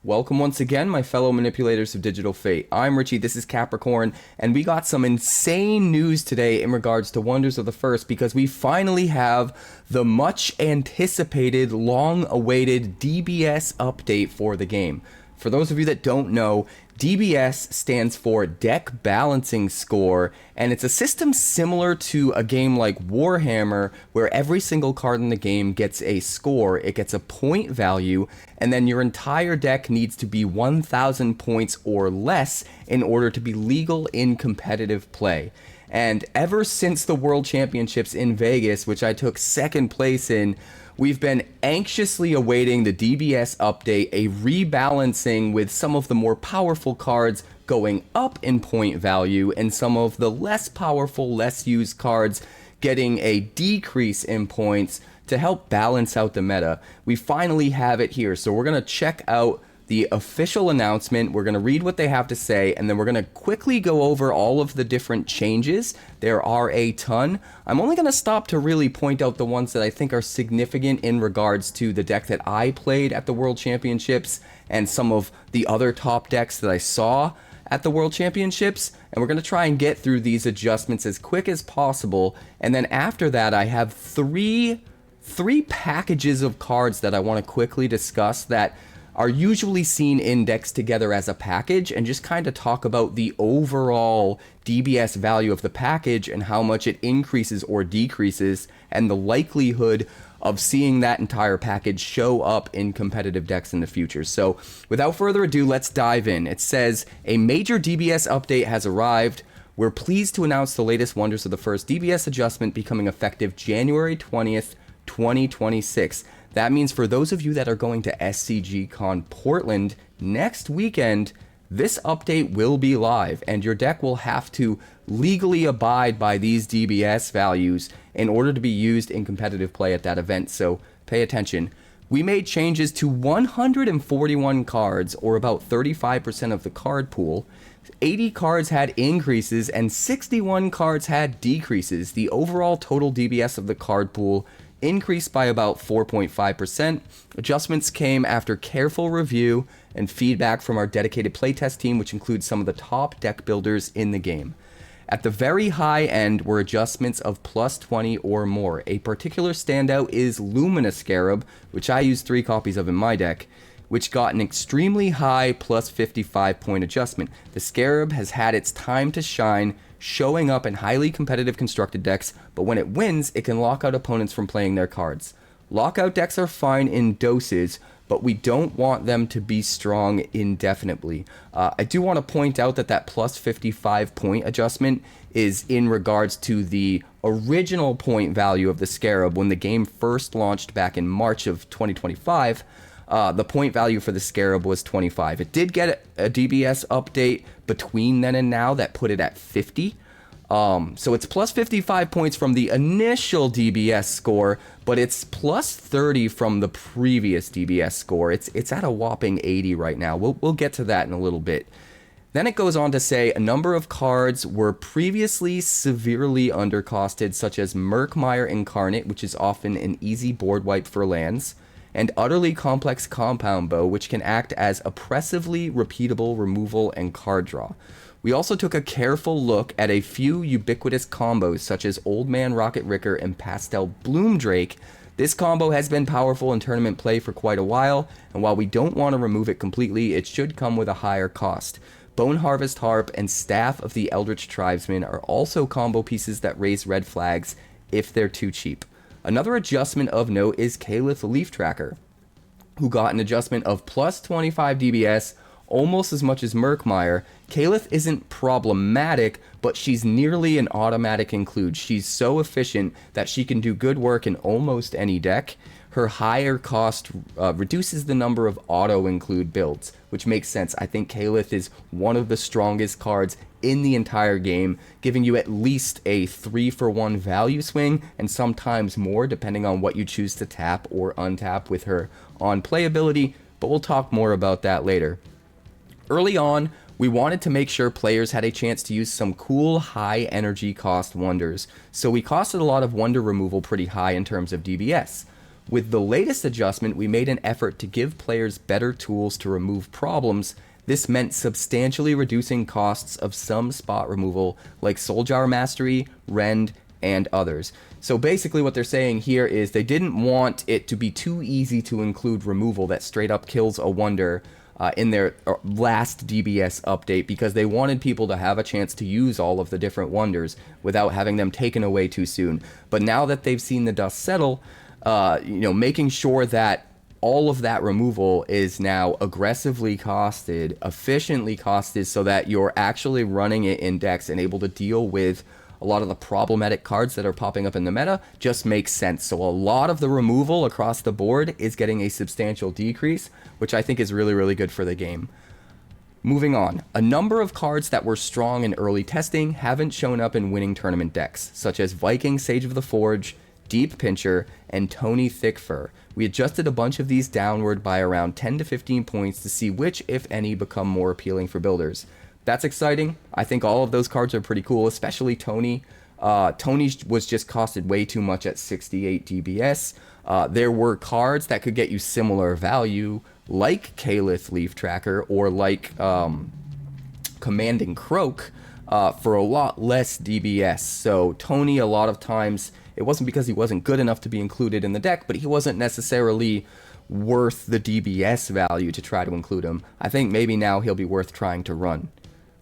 Welcome once again, my fellow manipulators of digital fate. I'm Richie, this is Capricorn, and we got some insane news today in regards to Wonders of the First because we finally have the much anticipated, long awaited DBS update for the game. For those of you that don't know, DBS stands for Deck Balancing Score, and it's a system similar to a game like Warhammer, where every single card in the game gets a score, it gets a point value, and then your entire deck needs to be 1,000 points or less in order to be legal in competitive play. And ever since the World Championships in Vegas, which I took second place in, we've been anxiously awaiting the DBS update, a rebalancing with some of the more powerful cards going up in point value and some of the less powerful, less used cards getting a decrease in points to help balance out the meta. We finally have it here, so we're going to check out the official announcement. We're going to read what they have to say, and then we're going to quickly go over all of the different changes. There are a ton. I'm only going to stop to really point out the ones that I think are significant in regards to the deck that I played at the World Championships and some of the other top decks that I saw at the World Championships. And we're going to try and get through these adjustments as quick as possible. And then after that, I have three packages of cards that I want to quickly discuss that are usually seen indexed together as a package, and just kind of talk about the overall DBS value of the package and how much it increases or decreases, and the likelihood of seeing that entire package show up in competitive decks in the future. So without further ado, let's dive in. It says, a major DBS update has arrived. We're pleased to announce the latest Wonders of the First DBS adjustment becoming effective January 20th, 2026. That means for those of you that are going to SCGCon Portland next weekend, this update will be live, and your deck will have to legally abide by these DBS values in order to be used in competitive play at that event, so pay attention. We made changes to 141 cards, or about 35% of the card pool. 80 cards had increases, and 61 cards had decreases. The overall total DBS of the card pool increased by about 4.5%. Adjustments came after careful review and feedback from our dedicated playtest team, which includes some of the top deck builders in the game. At the very high end were adjustments of plus 20 or more. A particular standout is Lumina Scarab, which I use 3 copies of in my deck, which got an extremely high plus 55 point adjustment. The Scarab has had its time to shine, showing up in highly competitive constructed decks, but when it wins, it can lock out opponents from playing their cards. Lockout decks are fine in doses, but we don't want them to be strong indefinitely. I do want to point out that that plus 55 point adjustment is in regards to the original point value of the Scarab when the game first launched back in March of 2025. The point value for the Scarab was 25. It did get a DBS update between then and now that put it at 50. So it's plus 55 points from the initial DBS score, but it's plus 30 from the previous DBS score. It's at a whopping 80 right now. We'll get to that in a little bit. Then it goes on to say a number of cards were previously severely undercosted, such as Murkmire Incarnate, which is often an easy board wipe for lands, and Utterly Complex Compound Bow, which can act as oppressively repeatable removal and card draw. We also took a careful look at a few ubiquitous combos, such as Old Man Rocket Ricker and Pastel Bloom Drake. This combo has been powerful in tournament play for quite a while, and while we don't want to remove it completely, it should come with a higher cost. Bone Harvest Harp and Staff of the Eldritch Tribesman are also combo pieces that raise red flags if they're too cheap. Another adjustment of note is Kaelith Leaf Tracker, who got an adjustment of plus 25 DBS, almost as much as Murkmire. Kaelith isn't problematic, but she's nearly an automatic include. She's so efficient that she can do good work in almost any deck. Her higher cost reduces the number of auto-include builds, which makes sense. I think Kaelith is one of the strongest cards in the entire game, giving you at least a 3-for-1 value swing, and sometimes more, depending on what you choose to tap or untap with her on playability, but we'll talk more about that later. Early on, we wanted to make sure players had a chance to use some cool high energy cost wonders, so we costed a lot of wonder removal pretty high in terms of DBS. With the latest adjustment, we made an effort to give players better tools to remove problems. This meant substantially reducing costs of some spot removal like Souljar Mastery, Rend, and others. So basically what they're saying here is they didn't want it to be too easy to include removal that straight up kills a wonder in their last DBS update, because they wanted people to have a chance to use all of the different wonders without having them taken away too soon. But now that they've seen the dust settle, making sure that all of that removal is now aggressively costed, efficiently costed, so that you're actually running it in decks and able to deal with a lot of the problematic cards that are popping up in the meta, just makes sense. So a lot of the removal across the board is getting a substantial decrease, which I think is really, really good for the game. Moving on, a number of cards that were strong in early testing haven't shown up in winning tournament decks, such as Viking Sage of the Forge, Deep Pincher, and Tony Thickfur. We adjusted a bunch of these downward by around 10 to 15 points to see which, if any, become more appealing for builders. That's exciting. I think all of those cards are pretty cool, especially Tony. Tony was just costed way too much at 68 DBS. There were cards that could get you similar value, like Kalith Leaf Tracker or like Commanding Croak, for a lot less DBS. So Tony, a lot of times, it wasn't because he wasn't good enough to be included in the deck, but he wasn't necessarily worth the DBS value to try to include him. I think maybe now he'll be worth trying to run.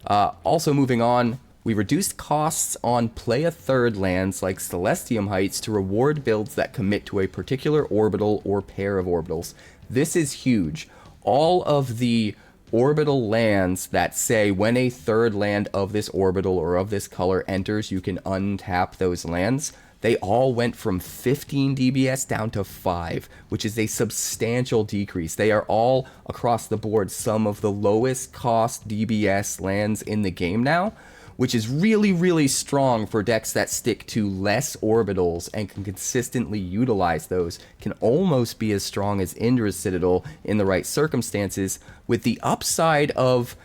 Also moving on, we reduced costs on play a third lands like Celestium Heights to reward builds that commit to a particular orbital or pair of orbitals. This is huge. All of the orbital lands that say when a third land of this orbital or of this color enters, you can untap those lands. They all went from 15 DBS down to 5, which is a substantial decrease. They are all, across the board, some of the lowest cost DBS lands in the game now, which is really, really strong for decks that stick to less orbitals and can consistently utilize those. Can almost be as strong as Indra's Citadel in the right circumstances, with the upside of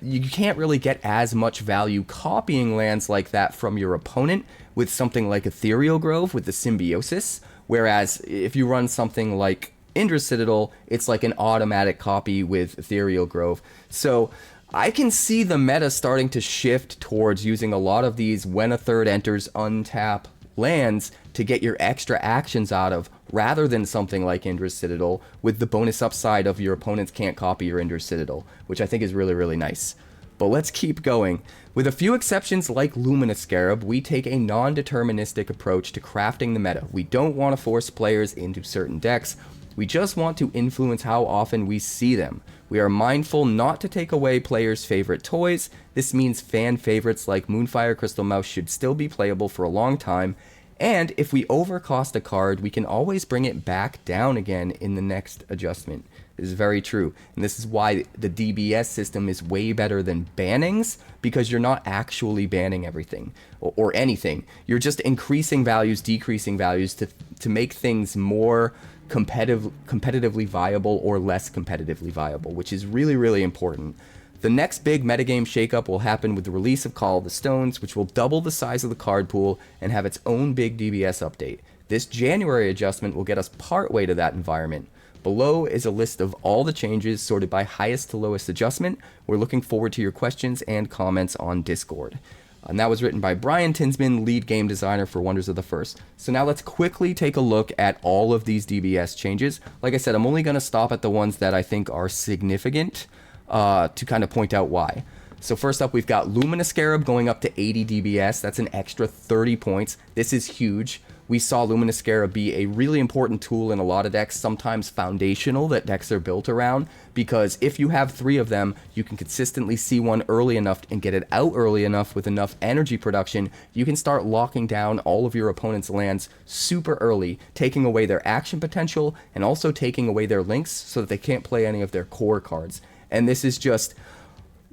you can't really get as much value copying lands like that from your opponent with something like Ethereal Grove with the Symbiosis, whereas if you run something like Indra's Citadel, it's like an automatic copy with Ethereal Grove. So I can see the meta starting to shift towards using a lot of these when a third enters untap lands to get your extra actions out of, rather than something like Indra's Citadel with the bonus upside of your opponents can't copy your Indra's Citadel, which I think is really, really nice. But let's keep going. With a few exceptions like Luminous Scarab, we take a non-deterministic approach to crafting the meta. We don't want to force players into certain decks. We just want to influence how often we see them. We are mindful not to take away players' favorite toys. This means fan favorites like Moonfire Crystal Mouse should still be playable for a long time. And if we overcost a card, we can always bring it back down again in the next adjustment. This is very true. And this is why the DBS system is way better than bannings, because you're not actually banning everything or anything. You're just increasing values, decreasing values to make things more competitively viable or less competitively viable, which is really, really important. The next big metagame shakeup will happen with the release of Call of the Stones, which will double the size of the card pool and have its own big DBS update. This January adjustment will get us partway to that environment. Below is a list of all the changes sorted by highest to lowest adjustment. We're looking forward to your questions and comments on Discord. And that was written by Brian Tinsman, lead game designer for Wonders of the First. So now let's quickly take a look at all of these DBS changes. Like I said, I'm only going to stop at the ones that I think are significant to kind of point out why. So first up, we've got Luminous Scarab going up to 80 DBS. That's an extra 30 points. This is huge. We saw Luminous Scarab be a really important tool in a lot of decks, sometimes foundational, that decks are built around, because if you have 3 of them, you can consistently see one early enough and get it out early enough with enough energy production, you can start locking down all of your opponent's lands super early, taking away their action potential and also taking away their links so that they can't play any of their core cards. And this is just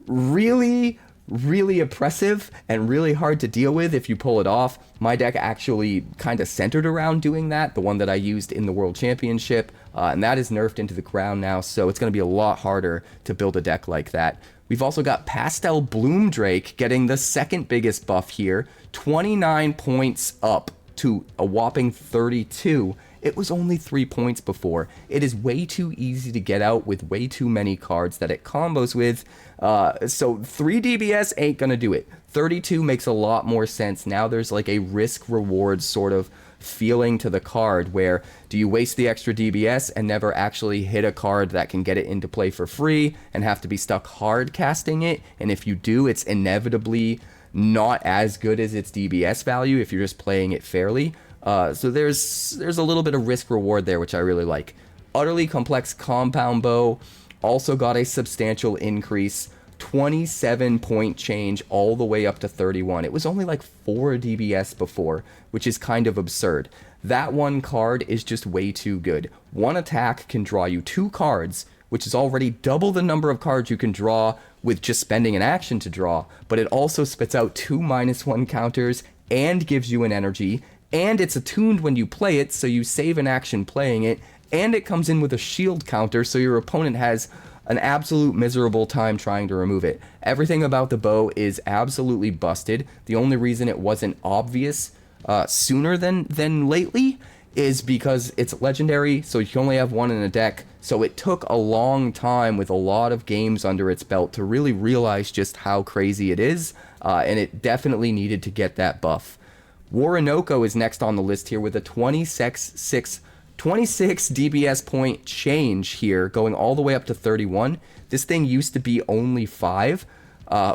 really oppressive and really hard to deal with if you pull it off. My deck actually kind of centered around doing that, the one that I used in the World Championship, and that is nerfed into the ground now, so it's going to be a lot harder to build a deck like that. We've also got Pastel Bloom Drake getting the second biggest buff here, 29 points up to a whopping 32. It was only 3 points before. It is way too easy to get out with way too many cards that it combos with. So 3 DBS ain't gonna do it. 32 makes a lot more sense. Now there's like a risk-reward sort of feeling to the card where do you waste the extra DBS and never actually hit a card that can get it into play for free and have to be stuck hard casting it? And if you do, it's inevitably not as good as its DBS value if you're just playing it fairly. So there's a little bit of risk reward there, which I really like. Utterly Complex Compound Bow also got a substantial increase, 27 point change all the way up to 31. It was only like 4 DBS before, which is kind of absurd. That one card is just way too good. One attack can draw you 2 cards, which is already double the number of cards you can draw with just spending an action to draw, but it also spits out 2 -1 counters and gives you an energy, and it's attuned when you play it, so you save an action playing it, and it comes in with a shield counter, so your opponent has an absolute miserable time trying to remove it. Everything about the bow is absolutely busted. The only reason it wasn't obvious sooner than lately is because it's legendary, so you can only have one in a deck, so it took a long time with a lot of games under its belt to really realize just how crazy it is, and it definitely needed to get that buff. Oronoco is next on the list here with a 26 DBS point change here, going all the way up to 31. This thing used to be only 5,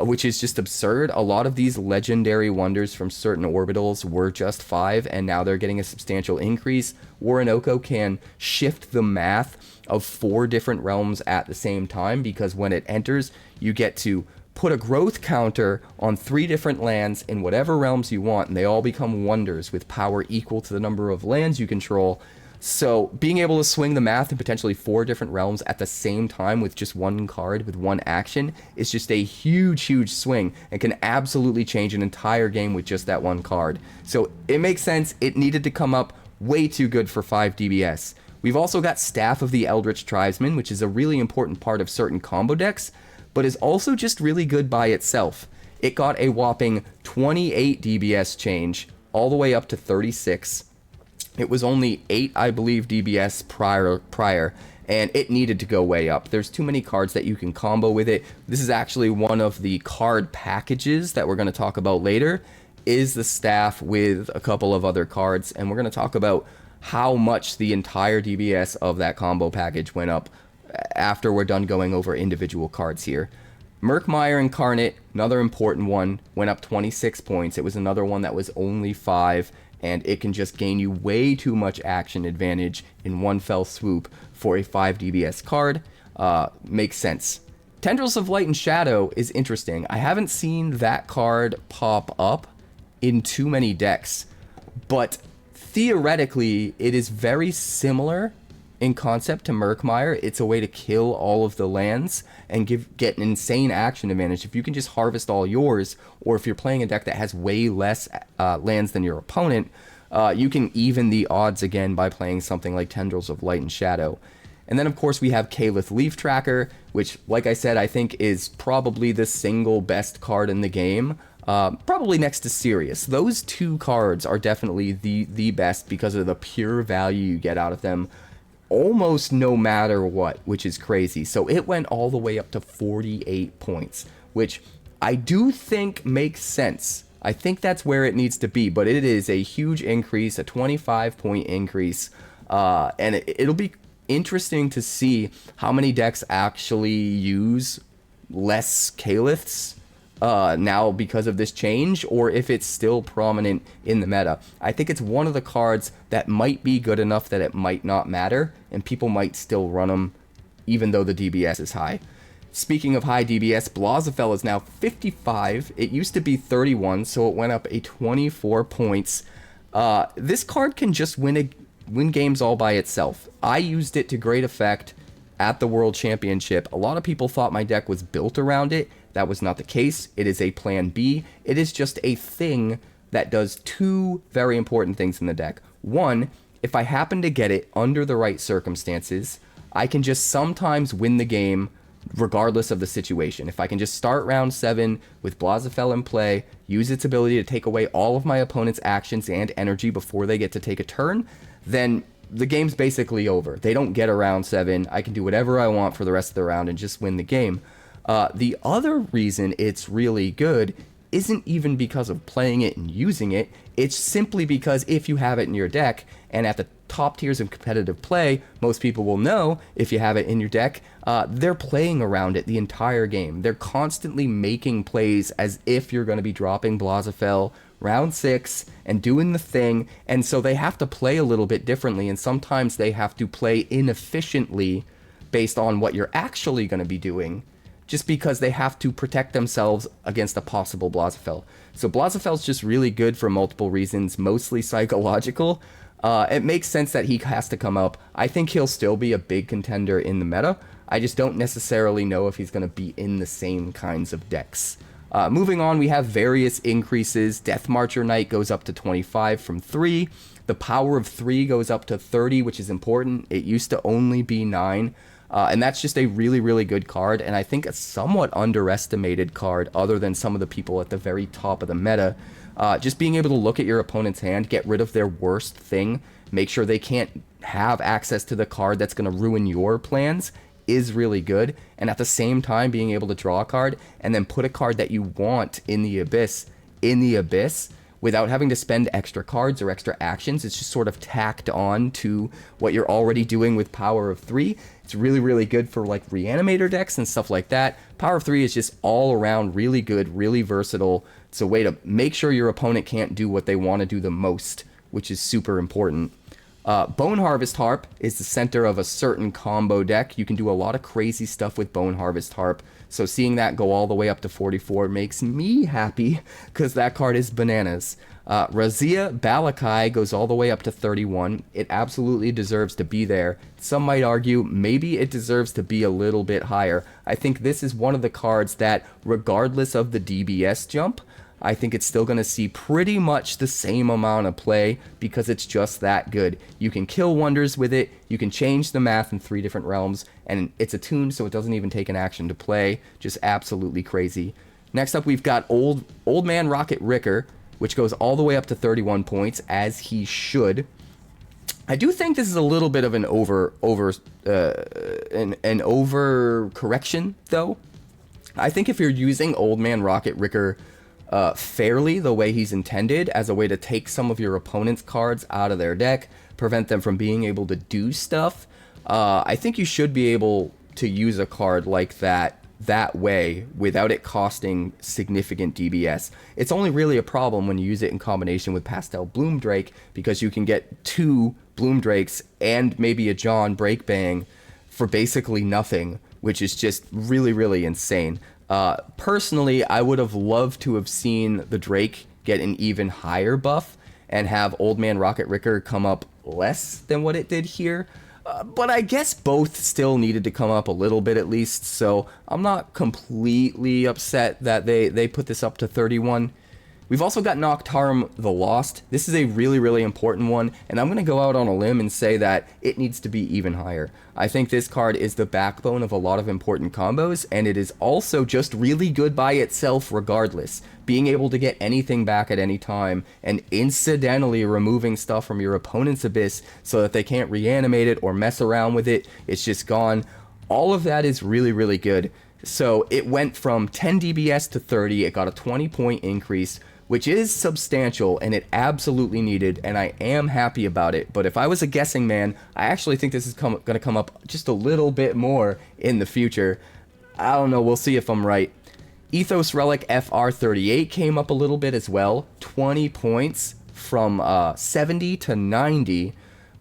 which is just absurd. A lot of these legendary wonders from certain orbitals were just 5, and now they're getting a substantial increase. Oronoco can shift the math of 4 different realms at the same time, because when it enters, you get to put a growth counter on 3 different lands in whatever realms you want, and they all become wonders with power equal to the number of lands you control. So being able to swing the math in potentially 4 different realms at the same time with just 1 card with 1 action is just a huge swing and can absolutely change an entire game with just that 1 card. So it makes sense. It needed to come up way too good for 5 DBS. We've also got Staff of the Eldritch Tribesman, which is a really important part of certain combo decks, but is also just really good by itself. It got a whopping 28 DBS change all the way up to 36. It was only 8, I believe, DBS prior, and it needed to go way up. There's too many cards that you can combo with it. This is actually one of the card packages that we're going to talk about later, is the staff with a couple of other cards, and we're going to talk about how much the entire DBS of that combo package went up after we're done going over individual cards here. Murkmire Incarnate, another important one, went up 26 points. It was another one that was only 5, and it can just gain you way too much action advantage in one fell swoop for a 5 DBS card. Makes sense. Tendrils of Light and Shadow is interesting. I haven't seen that card pop up in too many decks, but theoretically it is very similar in concept to Murkmire. It's a way to kill all of the lands and get an insane action advantage. If you can just harvest all yours, or if you're playing a deck that has way less lands than your opponent, you can even the odds again by playing something like Tendrils of Light and Shadow. And then of course we have Kalith Leaf Tracker, which, like I said, I think is probably the single best card in the game. Probably next to Sirius. Those 2 cards are definitely the best because of the pure value you get out of them almost no matter what, which is crazy. So it went all the way up to 48 points, which I do think makes sense. I think that's where it needs to be, but it is a huge increase, a 25 point increase, and it'll be interesting to see how many decks actually use less Kaliths now because of this change, or if it's still prominent in the meta. I think it's one of the cards that might be good enough that it might not matter, and people might still run them even though the DBS is high. Speaking of high DBS, Blazafell is now 55. It used to be 31, so it went up a 24 points. This card can just win games all by itself. I used it to great effect at the World Championship. A lot of people thought my deck was built around it. That was not the case. It is a plan B. It is just a thing that does 2 very important things in the deck. One, if I happen to get it under the right circumstances, I can just sometimes win the game regardless of the situation. If I can just start round 7 with 𝑏laZafell in play, use its ability to take away all of my opponent's actions and energy before they get to take a turn, then the game's basically over. They don't get a round 7. I can do whatever I want for the rest of the round and just win the game. The other reason it's really good isn't even because of playing it and using it. It's simply because if you have it in your deck, and at the top tiers of competitive play, most people will know if you have it in your deck, they're playing around it the entire game. They're constantly making plays as if you're going to be dropping 𝑏laZafell round 6 and doing the thing, and so they have to play a little bit differently, and sometimes they have to play inefficiently based on what you're actually going to be doing, just because they have to protect themselves against a possible 𝑏laZafell. So 𝑏laZafell's just really good for multiple reasons, mostly psychological. It makes sense that he has to come up. I think he'll still be a big contender in the meta. I just don't necessarily know if he's going to be in the same kinds of decks. Moving on, we have various increases. Death Marcher Knight goes up to 25 from 3. The power of 3 goes up to 30, which is important. It used to only be 9. And that's just a really, really good card, and I think a somewhat underestimated card other than some of the people at the very top of the meta. Just being able to look at your opponent's hand, get rid of their worst thing, make sure they can't have access to the card that's going to ruin your plans is really good, and at the same time being able to draw a card and then put a card that you want in the abyss without having to spend extra cards or extra actions. It's just sort of tacked on to what you're already doing with Power of 3. It's really, really good for like Reanimator decks and stuff like that. Power of 3 is just all around really good, really versatile. It's a way to make sure your opponent can't do what they want to do the most, which is super important. Bone Harvest Harp is the center of a certain combo deck. You can do a lot of crazy stuff with Bone Harvest Harp. So seeing that go all the way up to 44 makes me happy, because that card is bananas. Razia Balakai goes all the way up to 31. It absolutely deserves to be there. Some might argue maybe it deserves to be a little bit higher. I think this is one of the cards that, regardless of the DBS jump, I think it's still going to see pretty much the same amount of play because it's just that good. You can kill wonders with it, you can change the math in 3 different realms, and it's attuned so it doesn't even take an action to play. Just absolutely crazy. Next up, we've got Old Man Rocket Ricker, which goes all the way up to 31 points, as he should. I do think this is a little bit of an overcorrection, though. I think if you're using Old Man Rocket Ricker fairly, the way he's intended, as a way to take some of your opponent's cards out of their deck, prevent them from being able to do stuff, I think you should be able to use a card like that way without it costing significant DBS. It's only really a problem when you use it in combination with Pastel Bloomdrake, because you can get 2 Bloomdrakes and maybe a John Breakbang for basically nothing, which is just really, really insane. Personally, I would have loved to have seen the Drake get an even higher buff and have Old Man Rocket Ricker come up less than what it did here. But I guess both still needed to come up a little bit at least, so I'm not completely upset that they put this up to 31. We've also got Noctarm the Lost. This is a really, really important one, and I'm going to go out on a limb and say that it needs to be even higher. I think this card is the backbone of a lot of important combos, and it is also just really good by itself regardless. Being able to get anything back at any time, and incidentally removing stuff from your opponent's abyss so that they can't reanimate it or mess around with it, it's just gone. All of that is really, really good. So it went from 10 DBS to 30, it got a 20-point increase, which is substantial, and it absolutely needed, and I am happy about it. But if I was a guessing man, I actually think this is going to come up just a little bit more in the future. I don't know, we'll see if I'm right. Ethos Relic FR38 came up a little bit as well, 20 points from 70 to 90,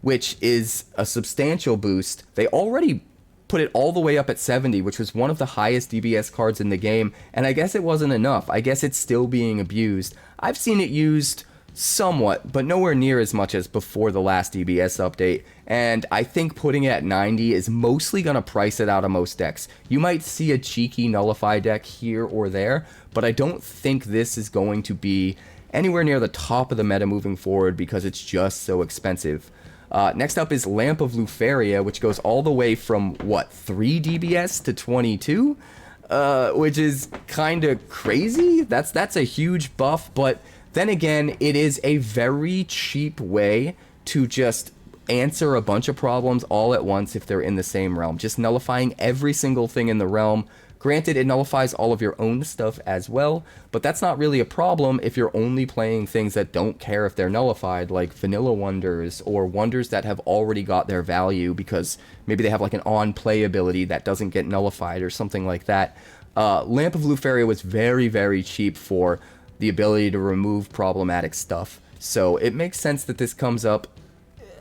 which is a substantial boost. They already put it all the way up at 70, which was one of the highest DBS cards in the game, and I guess it wasn't enough. I guess it's still being abused. I've seen it used somewhat, but nowhere near as much as before the last DBS update, and I think putting it at 90 is mostly going to price it out of most decks. You might see a cheeky Nullify deck here or there, but I don't think this is going to be anywhere near the top of the meta moving forward because it's just so expensive. Next up is Lamp of Luferia, which goes all the way from, what, 3 DBS to 22? Which is kind of crazy. That's a huge buff, but then again, it is a very cheap way to just answer a bunch of problems all at once if they're in the same realm. Just nullifying every single thing in the realm. Granted, it nullifies all of your own stuff as well, but that's not really a problem if you're only playing things that don't care if they're nullified, like vanilla wonders, or wonders that have already got their value because maybe they have like an on-play ability that doesn't get nullified or something like that. Lamp of Luferia was very, very cheap for the ability to remove problematic stuff, so it makes sense that this comes up.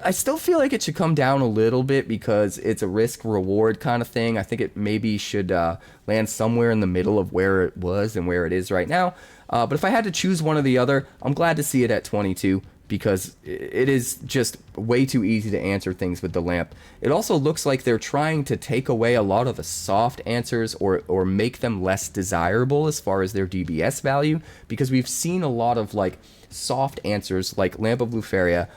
I still feel like it should come down a little bit because it's a risk-reward kind of thing. I think it maybe should land somewhere in the middle of where it was and where it is right now. But if I had to choose one or the other, I'm glad to see it at 22 because it is just way too easy to answer things with the lamp. It also looks like they're trying to take away a lot of the soft answers or make them less desirable as far as their DBS value, because we've seen a lot of like soft answers like Lamp of Luferia,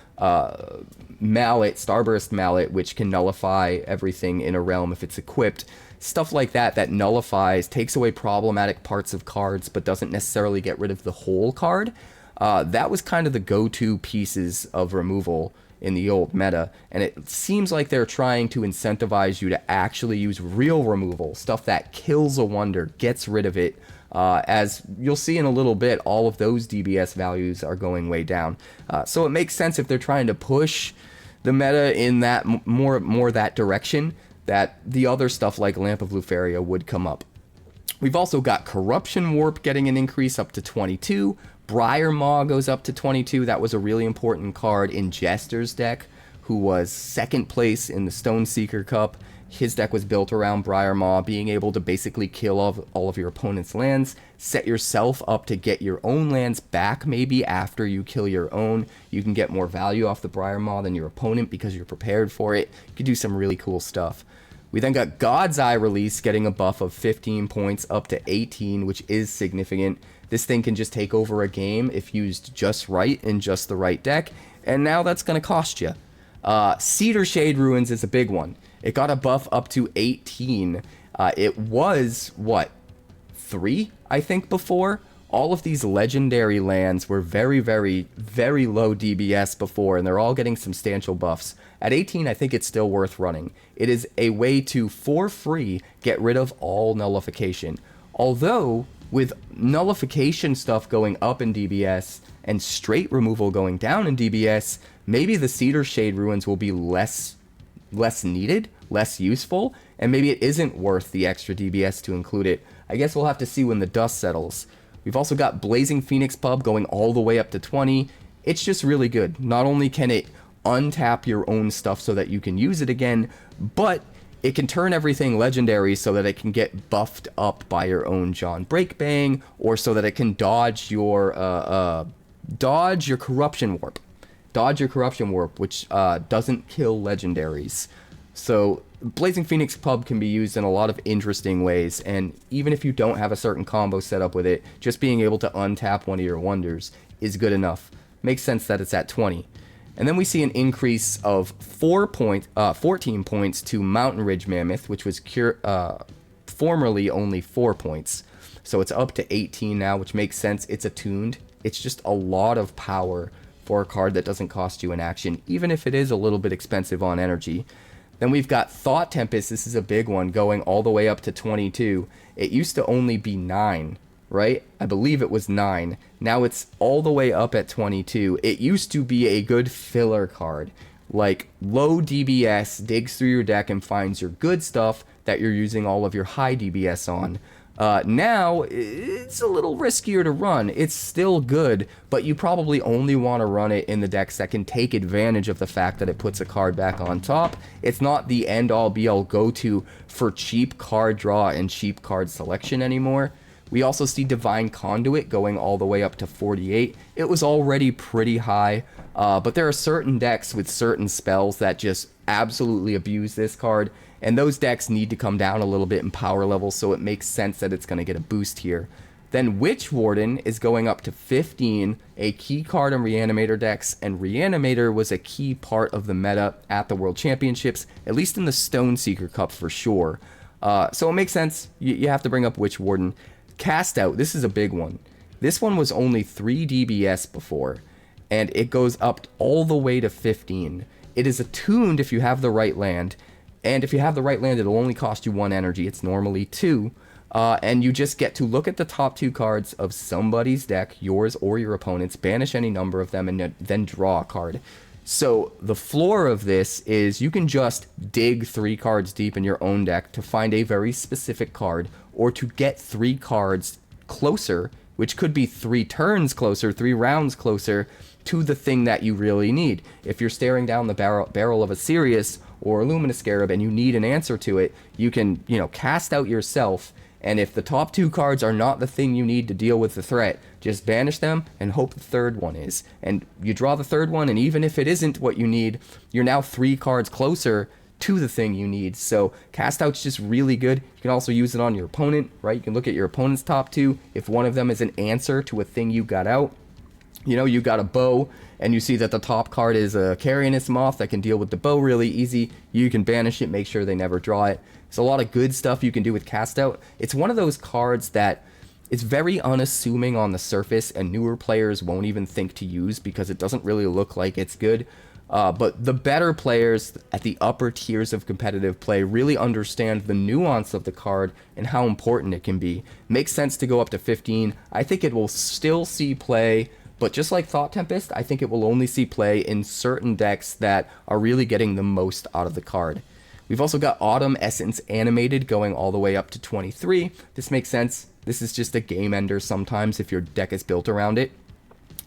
Mallet, Starburst Mallet, which can nullify everything in a realm if it's equipped. Stuff like that nullifies, takes away problematic parts of cards, but doesn't necessarily get rid of the whole card. That was kind of the go-to pieces of removal in the old meta, and it seems like they're trying to incentivize you to actually use real removal, stuff that kills a wonder, gets rid of it. As you'll see in a little bit, all of those DBS values are going way down. So it makes sense if they're trying to push the meta in that more that direction, that the other stuff like Lamp of Luferia would come up. We've also got Corruption Warp getting an increase up to 22. Briar-Maw goes up to 22. That was a really important card in Jester's deck, who was second place in the Stoneseeker Cup. His deck was built around Briar-Maw, being able to basically kill all of your opponent's lands, set yourself up to get your own lands back maybe after you kill your own. You can get more value off the Briar-Maw than your opponent because you're prepared for it. You can do some really cool stuff. We then got God's Eye release getting a buff of 15 points up to 18, which is significant. This thing can just take over a game if used just right in just the right deck, and now that's going to cost you. Cedar Shade Ruins is a big one. It got a buff up to 18. It was, what, 3, I think, before? All of these legendary lands were very, very, very low DBS before, and they're all getting substantial buffs. At 18, I think it's still worth running. It is a way to, for free, get rid of all nullification. Although, with nullification stuff going up in DBS and straight removal going down in DBS, maybe the Cedar Shade Ruins will be less needed, less useful, and maybe it isn't worth the extra DBS to include it. I guess we'll have to see when the dust settles. We've also got Blazing Phoenix Pub going all the way up to 20. It's just really good. Not only can it untap your own stuff so that you can use it again, but it can turn everything legendary so that it can get buffed up by your own John Breakbang, or so that it can dodge your Corruption Warp. Dodge your Corruption Warp, which doesn't kill legendaries. So Blazing Phoenix Pub can be used in a lot of interesting ways, and even if you don't have a certain combo set up with it, just being able to untap one of your wonders is good enough. Makes sense that it's at 20. And then we see an increase of 14 points to Mountain Ridge Mammoth, which was formerly only 4 points. So it's up to 18 now, which makes sense. It's attuned. It's just a lot of power for a card that doesn't cost you an action, even if it is a little bit expensive on energy. Then we've got Thought Tempest. This is a big one, going all the way up to 22. It used to only be 9, right? I believe it was 9. Now it's all the way up at 22. It used to be a good filler card. Like, low DBS digs through your deck and finds your good stuff that you're using all of your high DBS on. Now, it's a little riskier to run. It's still good, but you probably only want to run it in the decks that can take advantage of the fact that it puts a card back on top. It's not the end-all be-all go-to for cheap card draw and cheap card selection anymore. We also see Divine Conduit going all the way up to 48. It was already pretty high, but there are certain decks with certain spells that just absolutely abuse this card, and those decks need to come down a little bit in power level, so it makes sense that it's going to get a boost here. Then Witch Warden is going up to 15, a key card in Reanimator decks, and Reanimator was a key part of the meta at the World Championships, at least in the Stoneseeker Cup for sure. So it makes sense, you have to bring up Witch Warden. Cast Out, this is a big one. This one was only 3 DBS before, and it goes up all the way to 15. It is attuned if you have the right land, and if you have the right land, it'll only cost you 1 energy. It's normally 2. And you just get to look at the top 2 cards of somebody's deck, yours or your opponent's, banish any number of them, and then draw a card. So the floor of this is you can just dig 3 cards deep in your own deck to find a very specific card, or to get 3 cards closer, which could be 3 turns closer, 3 rounds closer, to the thing that you really need. If you're staring down the barrel of a Sirius or a Luminous Scarab and you need an answer to it, you can, cast out yourself. And if the top 2 cards are not the thing you need to deal with the threat, just banish them and hope the third one is. And you draw the third one, and even if it isn't what you need, you're now 3 cards closer to the thing you need. So Cast Out's just really good. You can also use it on your opponent, right? You can look at your opponent's top 2. If one of them is an answer to a thing you got out, you got a bow, and you see that the top card is a Carrionist Moth that can deal with the bow really easy. You can banish it, make sure they never draw it. There's a lot of good stuff you can do with Cast Out. It's one of those cards that it's very unassuming on the surface, and newer players won't even think to use because it doesn't really look like it's good. But the better players at the upper tiers of competitive play really understand the nuance of the card and how important it can be. Makes sense to go up to 15. I think it will still see play, but just like Thought Tempest, I think it will only see play in certain decks that are really getting the most out of the card. We've also got Autumn Essence Animated going all the way up to 23. This makes sense. This is just a game ender sometimes if your deck is built around it.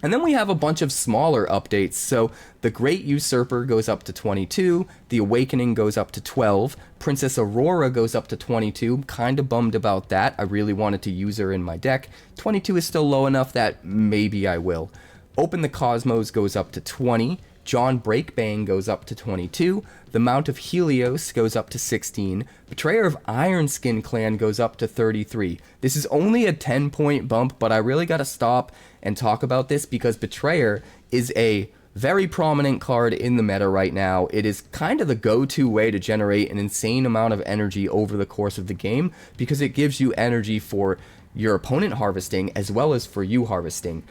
And then we have a bunch of smaller updates. So the Great Usurper goes up to 22, the Awakening goes up to 12, Princess Aurora goes up to 22. Kind of bummed about that. I really wanted to use her in my deck. 22 is still low enough that maybe I will. Open the Cosmos goes up to 20. John Breakbang goes up to 22. The Mount of Helios goes up to 16. Betrayer of Ironskin Clan goes up to 33. This is only a 10-point bump, but I really got to stop and talk about this because Betrayer is a very prominent card in the meta right now. It is kind of the go-to way to generate an insane amount of energy over the course of the game because it gives you energy for your opponent harvesting as well as for you harvesting.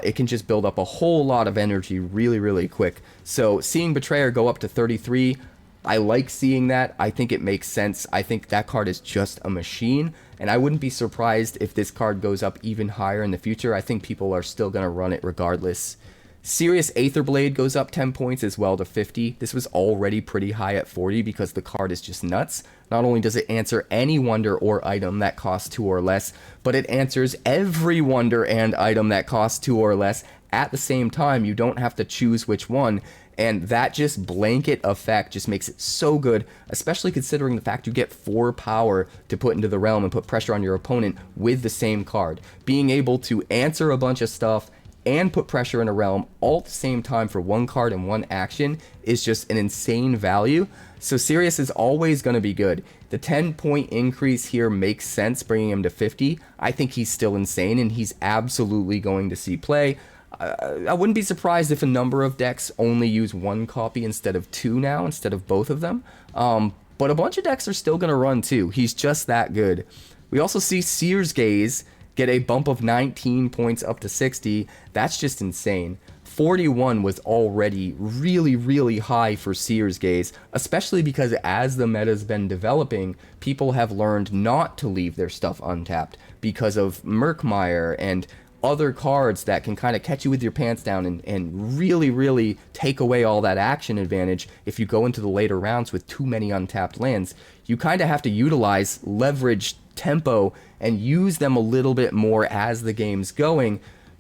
It can just build up a whole lot of energy really, really quick. So seeing Betrayer go up to 33, I like seeing that. I think it makes sense. I think that card is just a machine, and I wouldn't be surprised if this card goes up even higher in the future. I think people are still going to run it regardless. Sirius Aetherblade goes up 10 points as well to 50. This was already pretty high at 40 because the card is just nuts. Not only does it answer any wonder or item that costs 2 or less, but it answers every wonder and item that costs 2 or less at the same time. You don't have to choose which one, and that just blanket effect just makes it so good, especially considering the fact you get 4 power to put into the realm and put pressure on your opponent with the same card. Being able to answer a bunch of stuff and put pressure in a realm all at the same time for 1 card and 1 action is just an insane value. So Sirius is always going to be good. The 10-point increase here makes sense, bringing him to 50. I think he's still insane, and he's absolutely going to see play. I wouldn't be surprised if a number of decks only use 1 copy instead of 2 now, instead of both of them. But a bunch of decks are still going to run 2. He's just that good. We also see Seer's Gaze get a bump of 19 points up to 60. That's just insane. 41 was already really, really high for Seer's Gaze, especially because as the meta's been developing, people have learned not to leave their stuff untapped because of Murkmire and other cards that can kind of catch you with your pants down and really, really take away all that action advantage if you go into the later rounds with too many untapped lands. You kind of have to utilize leverage tempo and use them a little bit more as the game's going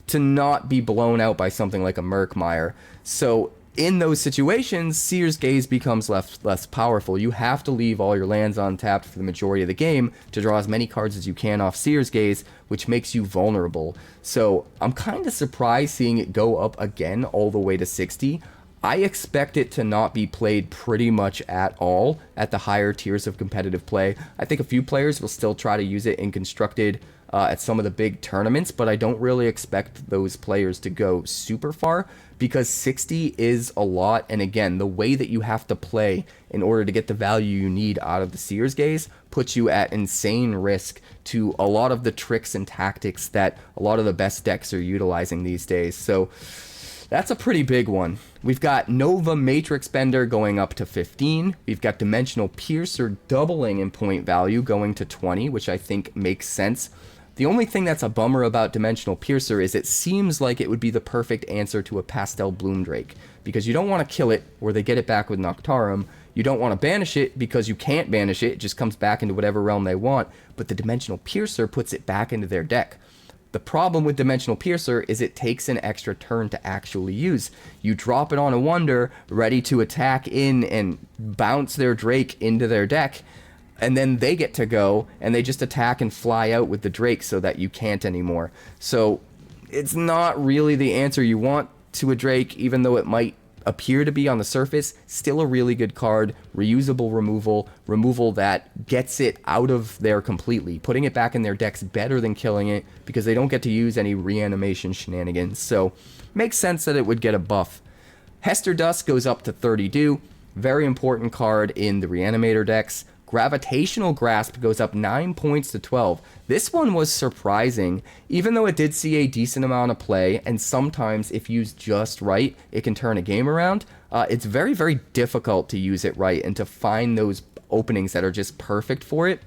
to not be blown out by something like a Murkmire. So in those situations, Seer's Gaze becomes less powerful. You have to leave all your lands untapped for the majority of the game to draw as many cards as you can off Seer's Gaze, which makes you vulnerable. So I'm kind of surprised seeing it go up again all the way to 60. I expect it to not be played pretty much at all at the higher tiers of competitive play. I think a few players will still try to use it in constructed at some of the big tournaments, but I don't really expect those players to go super far because 60 is a lot. And again, the way that you have to play in order to get the value you need out of the �E𝐍𝑠 puts you at insane risk to a lot of the tricks and tactics that a lot of the best decks are utilizing these days. So that's a pretty big one. We've got Nova Matrix Bender going up to 15. We've got Dimensional Piercer doubling in point value going to 20, which I think makes sense. The only thing that's a bummer about Dimensional Piercer is it seems like it would be the perfect answer to a Pastel Bloom Drake, because you don't want to kill it or they get it back with Noctarum. You don't want to banish it because you can't banish it. It just comes back into whatever realm they want, but the Dimensional Piercer puts it back into their deck. The problem with Dimensional Piercer is it takes an extra turn to actually use. You drop it on a Wonder, ready to attack in and bounce their Drake into their deck, and then they get to go, and they just attack and fly out with the Drake so that you can't anymore. So it's not really the answer you want to a Drake, even though it might appear to be on the surface. Still a really good card, reusable removal that gets it out of there completely. Putting it back in their decks better than killing it because they don't get to use any reanimation shenanigans. So makes sense that it would get a buff. Hester Dust goes up to 32. Very important card in the reanimator decks. Gravitational Grasp goes up 9 points to 12. This one was surprising, even though it did see a decent amount of play, and sometimes if used just right, it can turn a game around. It's very, very difficult to use it right and to find those openings that are just perfect for it.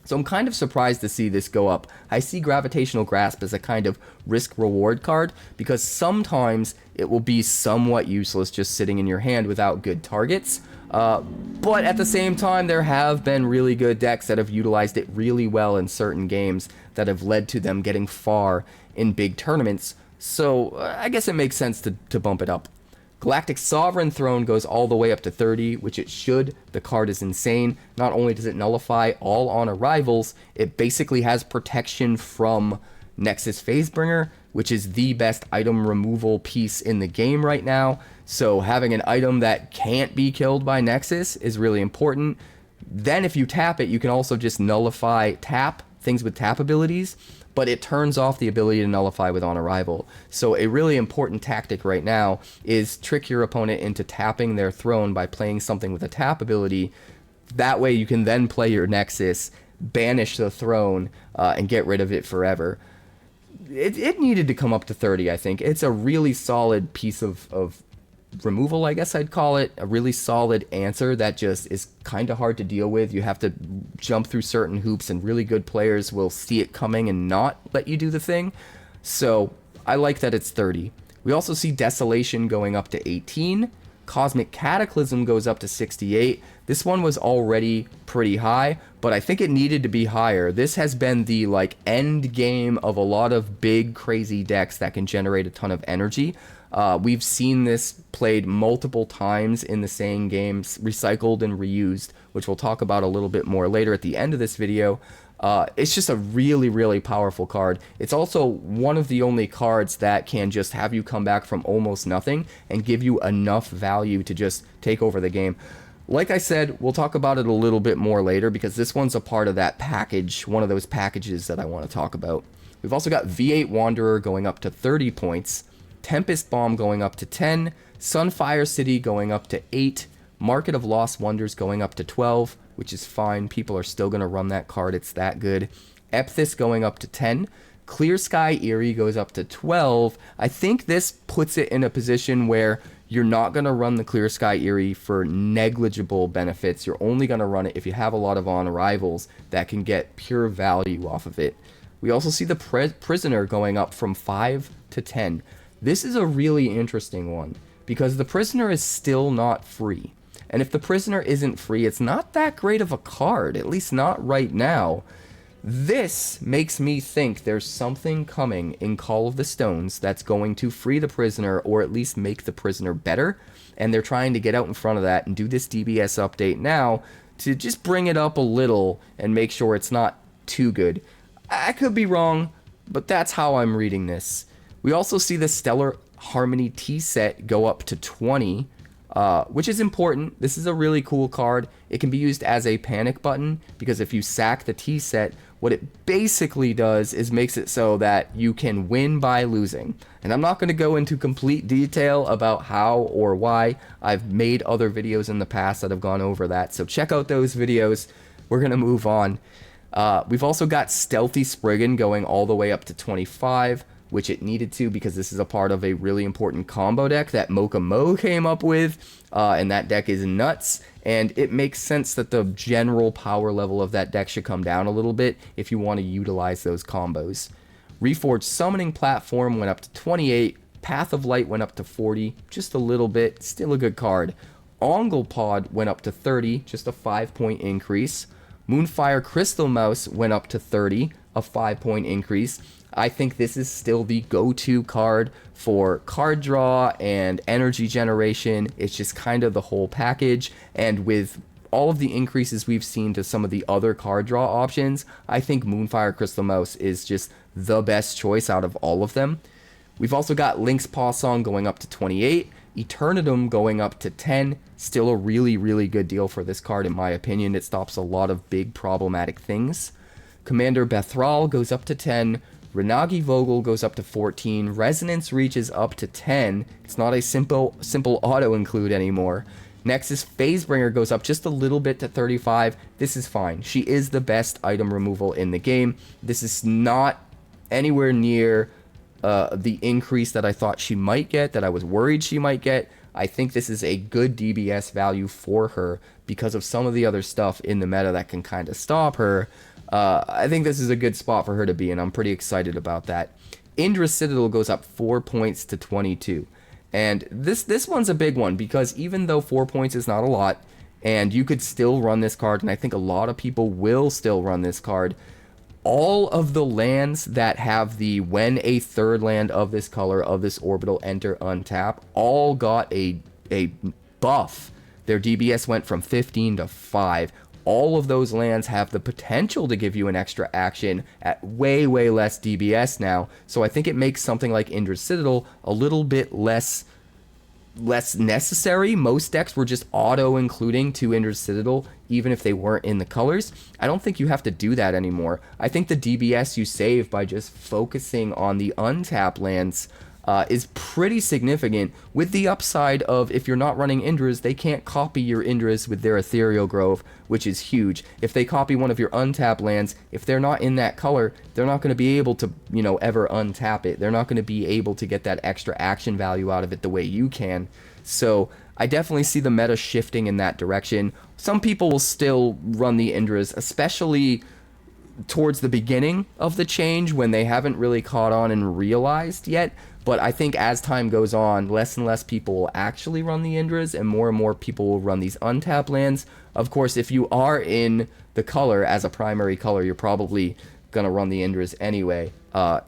So I'm kind of surprised to see this go up. I see Gravitational Grasp as a kind of risk-reward card, because sometimes it will be somewhat useless just sitting in your hand without good targets. But at the same time, there have been really good decks that have utilized it really well in certain games that have led to them getting far in big tournaments. So I guess it makes sense to bump it up. Galactic Sovereign Throne goes all the way up to 30, which it should. The card is insane. Not only does it nullify all on arrivals, it basically has protection from Nexus Phasebringer, which is the best item removal piece in the game right now. So having an item that can't be killed by Nexus is really important. Then if you tap it, you can also just nullify tap, things with tap abilities, but it turns off the ability to nullify with on arrival. So a really important tactic right now is trick your opponent into tapping their throne by playing something with a tap ability. That way you can then play your Nexus, banish the throne, and get rid of it forever. It needed to come up to 30, I think. It's a really solid piece of removal, I guess I'd call it. A really solid answer that just is kind of hard to deal with. You have to jump through certain hoops, and really good players will see it coming and not let you do the thing. So I like that it's 30. We also see Desolation going up to 18. Cosmic Cataclysm goes up to 68. This one was already pretty high, but I think it needed to be higher. This has been the end game of a lot of big crazy decks that can generate a ton of energy. We've seen this played multiple times in the same games, recycled and reused, which we'll talk about a little bit more later at the end of this video. It's just a really, really powerful card. It's also one of the only cards that can just have you come back from almost nothing and give you enough value to just take over the game. Like I said, we'll talk about it a little bit more later because this one's a part of that package, one of those packages that I want to talk about. We've also got V8 Wanderer going up to 30 points, Tempest Bomb going up to 10, Sunfire City going up to 8, Market of Lost Wonders going up to 12, which is fine. People are still going to run that card. It's that good. Epthys going up to 10. Clear Sky Eerie goes up to 12. I think this puts it in a position where you're not going to run the Clear Sky Eerie for negligible benefits. You're only going to run it if you have a lot of on arrivals that can get pure value off of it. We also see the Prisoner going up from 5 to 10. This is a really interesting one because the Prisoner is still not free. And if the Prisoner isn't free, it's not that great of a card, at least not right now. This makes me think there's something coming in Call of the Stones that's going to free the Prisoner, or at least make the Prisoner better. And they're trying to get out in front of that and do this DBS update now to just bring it up a little and make sure it's not too good. I could be wrong, but that's how I'm reading this. We also see the Stellar Harmony Tea set go up to 20. which is important. This is a really cool card. It can be used as a panic button, because if you sack the T set, what it basically does is makes it so that you can win by losing. And I'm not going to go into complete detail about how or why. I've made other videos in the past that have gone over that, so check out those videos. We're going to move on. We've also got Stealthy Spriggan going all the way up to 25, which it needed to, because this is a part of a really important combo deck that 𝐴 came up with, and that deck is nuts, and it makes sense that the general power level of that deck should come down a little bit if you want to utilize those combos. Reforged Summoning Platform went up to 28, Path of Light went up to 40, just a little bit, still a good card. Onglepod went up to 30, just a 5-point increase. Moonfire Crystal Mouse went up to 30, a 5-point increase. I think this is still the go-to card for card draw and energy generation. It's just kind of the whole package, and with all of the increases we've seen to some of the other card draw options, I think Moonfire Crystal Mouse is just the best choice out of all of them. We've also got Link's Paw Song going up to 28, Eternatum going up to 10, still a really, really good deal for this card in my opinion. It stops a lot of big problematic things. Commander Bethral goes up to 10, Renagi Vogel goes up to 14, Resonance reaches up to 10. It's not a simple auto include anymore. Nexus Phasebringer goes up just a little bit to 35. This is fine. She is the best item removal in the game. This is not anywhere near the increase that I thought she might get, that I was worried she might get. I think this is a good DBS value for her because of some of the other stuff in the meta that can kind of stop her. I think this is a good spot for her to be, and I'm pretty excited about that. Indra Citadel goes up 4 points to 22. And this one's a big one, because even though 4 points is not a lot, and you could still run this card, and I think a lot of people will still run this card, all of the lands that have the when a third land of this color of this orbital enter untap all got a buff. Their DBS went from 15 to 5. All of those lands have the potential to give you an extra action at way, way less DBS now. So I think it makes something like Indra Citadel a little bit less necessary. Most decks were just auto-including to Indra Citadel, even if they weren't in the colors. I don't think you have to do that anymore. I think the DBS you save by just focusing on the untap lands is pretty significant, with the upside of, if you're not running Indras, they can't copy your Indras with their Ethereal Grove, which is huge. If they copy one of your untap lands, if they're not in that color, they're not going to be able to, ever untap it. They're not going to be able to get that extra action value out of it the way you can. So I definitely see the meta shifting in that direction. Some people will still run the Indras, especially towards the beginning of the change when they haven't really caught on and realized yet. But I think as time goes on, less and less people will actually run the Indras, and more people will run these untap lands. Of course, if you are in the color as a primary color, you're probably going to run the Indras anyway.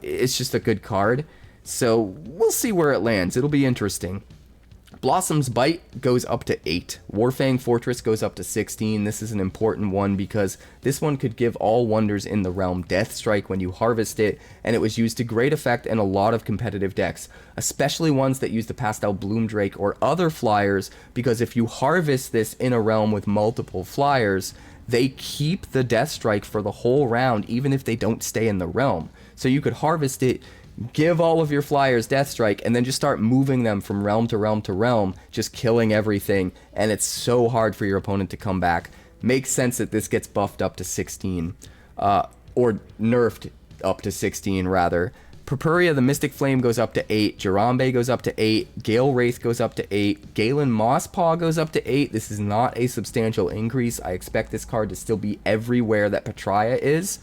It's just a good card. So we'll see where it lands. It'll be interesting. Blossom's Bite goes up to 8. Warfang Fortress goes up to 16. This is an important one because this one could give all wonders in the realm Death Strike when you harvest it, and it was used to great effect in a lot of competitive decks, especially ones that use the Pastel Bloom Drake or other flyers, because if you harvest this in a realm with multiple flyers, they keep the Death Strike for the whole round, even if they don't stay in the realm. So you could harvest it, give all of your flyers Death Strike, and then just start moving them from realm to realm to realm, just killing everything, and it's so hard for your opponent to come back. Makes sense that this gets buffed up to 16, or nerfed up to 16 rather. Purpuria the Mystic Flame goes up to 8, Jarambe goes up to 8, Gale Wraith goes up to 8, Galen Mosspaw goes up to 8. This is not a substantial increase. I expect this card to still be everywhere that Patria is.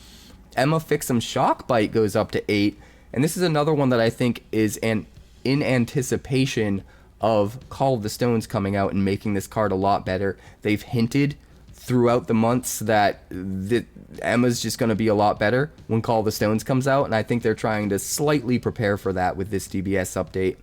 Emma Fixum Shockbite goes up to 8, and this is another one that I think is in anticipation of Call of the Stones coming out and making this card a lot better. They've hinted throughout the months that Emma's just going to be a lot better when Call of the Stones comes out, and I think they're trying to slightly prepare for that with this DBS update.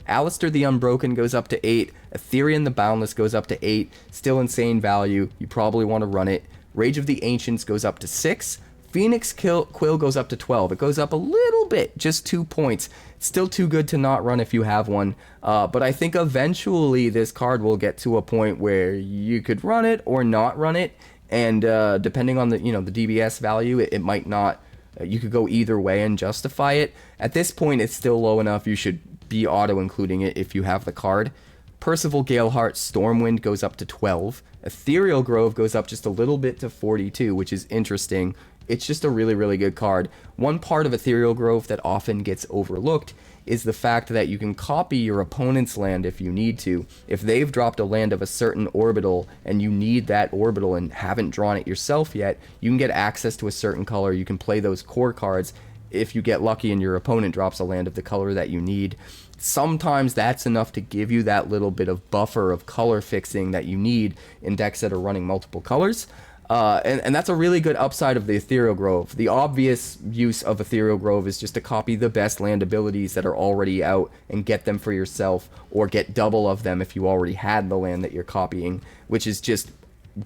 Alistair the Unbroken goes up to 8. Ethereum the Boundless goes up to 8. Still insane value. You probably want to run it. Rage of the Ancients goes up to 6. Quill goes up to 12. It goes up a little bit, just 2 points. It's still too good to not run if you have one. But I think eventually this card will get to a point where you could run it or not run it. And depending on the DBS value, it might not. You could go either way and justify it. At this point, it's still low enough. You should be auto-including it if you have the card. Percival Galeheart Stormwind goes up to 12. Ethereal Grove goes up just a little bit to 42, which is interesting. It's just a really, really good card. One part of Ethereal Grove that often gets overlooked is the fact that you can copy your opponent's land if you need to. If they've dropped a land of a certain orbital and you need that orbital and haven't drawn it yourself yet, you can get access to a certain color. You can play those core cards if you get lucky and your opponent drops a land of the color that you need. Sometimes that's enough to give you that little bit of buffer of color fixing that you need in decks that are running multiple colors. And that's a really good upside of the Ethereal Grove. The obvious use of Ethereal Grove is just to copy the best land abilities that are already out and get them for yourself, or get double of them if you already had the land that you're copying, which is just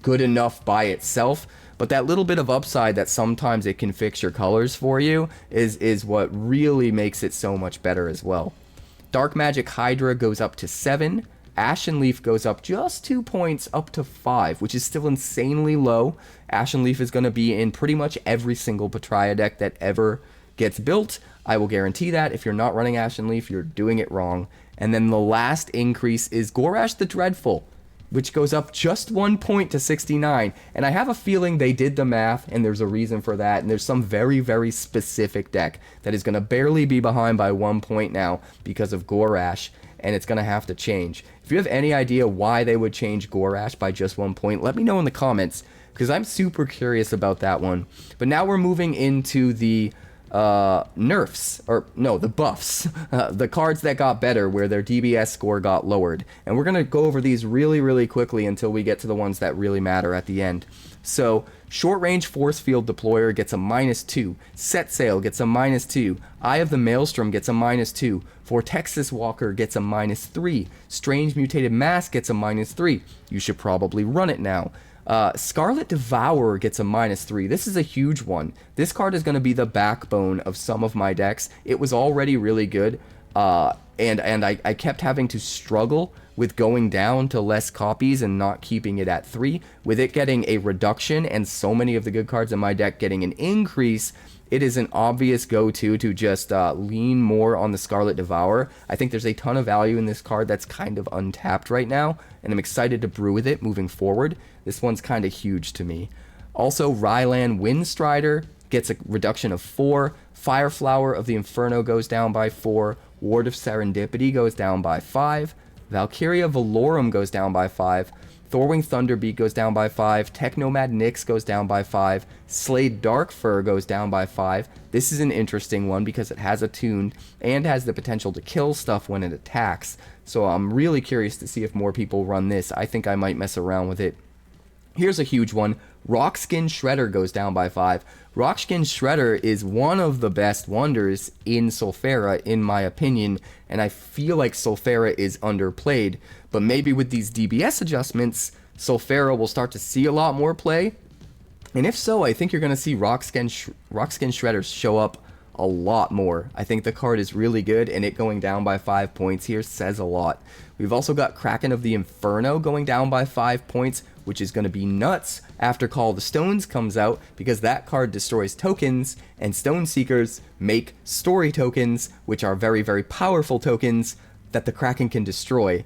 good enough by itself. But that little bit of upside that sometimes it can fix your colors for you is what really makes it so much better as well. Dark Magic Hydra goes up to 7. Ashen Leaf goes up just 2 points up to 5, which is still insanely low. Ashen Leaf is going to be in pretty much every single Patria deck that ever gets built. I will guarantee that. If you're not running Ashen Leaf, you're doing it wrong. And then the last increase is Gorash the Dreadful, which goes up just 1 point to 69. And I have a feeling they did the math, and there's a reason for that. And there's some very, very specific deck that is going to barely be behind by 1 point now because of Gorash, and it's going to have to change. If you have any idea why they would change Gorash by just 1 point, let me know in the comments, because I'm super curious about that one. But now we're moving into the nerfs, or no, the buffs, the cards that got better where their DBS score got lowered. And we're going to go over these really, really quickly until we get to the ones that really matter at the end. So, Short Range Force Field Deployer gets a -2. Set Sail gets a -2. Eye of the Maelstrom gets a -2. Vortexus Walker gets a -3. Strange Mutated Mask gets a -3. You should probably run it now. Scarlet Devourer gets a -3. This is a huge one. This card is going to be the backbone of some of my decks. It was already really good, and I kept having to struggle with going down to less copies and not keeping it at 3. With it getting a reduction and so many of the good cards in my deck getting an increase, it is an obvious go-to to just lean more on the Scarlet Devourer. I think there's a ton of value in this card that's kind of untapped right now, and I'm excited to brew with it moving forward. This one's kind of huge to me. Also, Rylan Windstrider gets a reduction of 4. Fireflower of the Inferno goes down by 4. Ward of Serendipity goes down by 5. Valkyria Valorum goes down by 5. Thorwing Thunderbeat goes down by 5. Technomad Nyx goes down by 5. Slade Darkfur goes down by 5. This is an interesting one because it has attuned and has the potential to kill stuff when it attacks. So I'm really curious to see if more people run this. I think I might mess around with it. Here's a huge one. Rockskin Shredder goes down by 5. Rockskin Shredder is one of the best wonders in Sulfera, in my opinion, and I feel like Sulfera is underplayed. But maybe with these DBS adjustments, Sulfera will start to see a lot more play. And if so, I think you're going to see Rockskin Shredders show up a lot more. I think the card is really good, and it going down by 5 points here says a lot. We've also got Kraken of the Inferno going down by 5 points, which is going to be nuts after Call of the Stones comes out, because that card destroys tokens, and Stone Seekers make story tokens, which are very, very powerful tokens that the Kraken can destroy.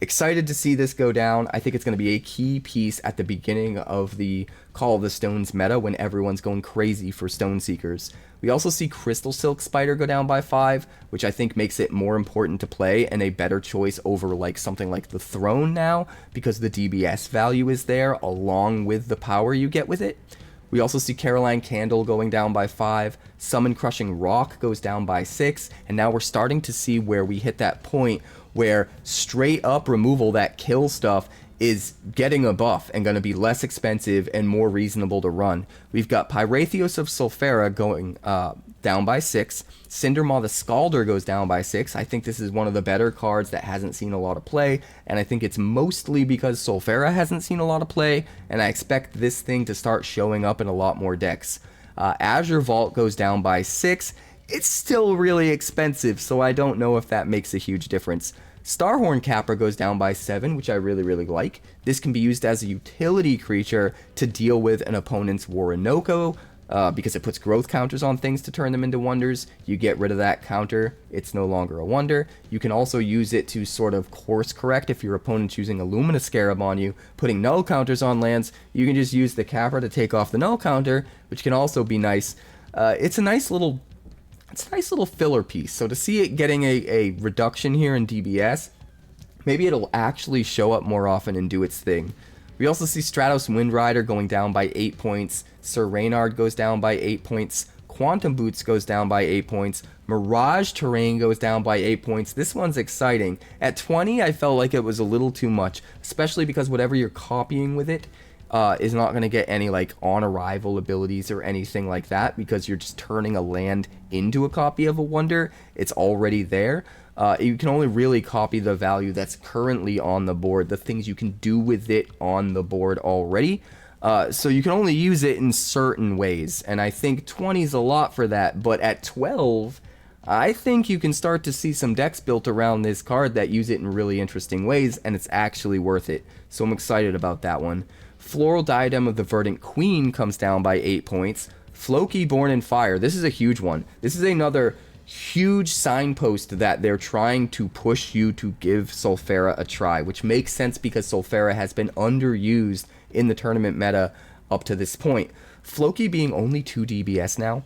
Excited to see this go down. I think it's going to be a key piece at the beginning of the Call of the Stones meta when everyone's going crazy for Stone Seekers. We also see Crystal Silk Spider go down by 5, which I think makes it more important to play and a better choice over like something like the Throne now, because the DBS value is there along with the power you get with it. We also see Caroline Candle going down by 5, Summon Crushing Rock goes down by 6, and now we're starting to see where we hit that point where straight up removal that kills stuff is getting a buff and going to be less expensive and more reasonable to run. We've got Pyrathios of Sulfera going down by 6. Cindermaw the Scalder goes down by 6. I think this is one of the better cards that hasn't seen a lot of play, and I think it's mostly because Sulfera hasn't seen a lot of play, and I expect this thing to start showing up in a lot more decks. Azure Vault goes down by 6. It's still really expensive, so I don't know if that makes a huge difference. Starhorn Capra goes down by 7, which I really like. This can be used as a utility creature to deal with an opponent's Orinoco, because it puts growth counters on things to turn them into wonders. You get rid of that counter, it's no longer a wonder. You can also use it to sort of course correct if your opponent's using a Lumina Scarab on you, putting null counters on lands. You can just use the Capra to take off the null counter, which can also be nice. It's a nice little filler piece. So to see it getting a reduction here in DBS, maybe it'll actually show up more often and do its thing. We also see Stratos Windrider going down by 8 points. Sir Reynard goes down by 8 points. Quantum Boots goes down by 8 points. Mirage Terrain goes down by 8 points. This one's exciting. At 20, I felt like it was a little too much, especially because whatever you're copying with it is not going to get any like on arrival abilities or anything like that, because you're just turning a land into a copy of a wonder. It's already there. You can only really copy the value that's currently on the board, the things you can do with it on the board already. So you can only use it in certain ways, and I think 20 is a lot for that, but at 12, I think you can start to see some decks built around this card that use it in really interesting ways, and it's actually worth it. So I'm excited about that one. Floral Diadem of the Verdant Queen comes down by 8 points. Floki Born in Fire, this is a huge one. This is another huge signpost that they're trying to push you to give Sulfera a try, which makes sense because Sulfera has been underused in the tournament meta up to this point. Floki being only 2 DBS now,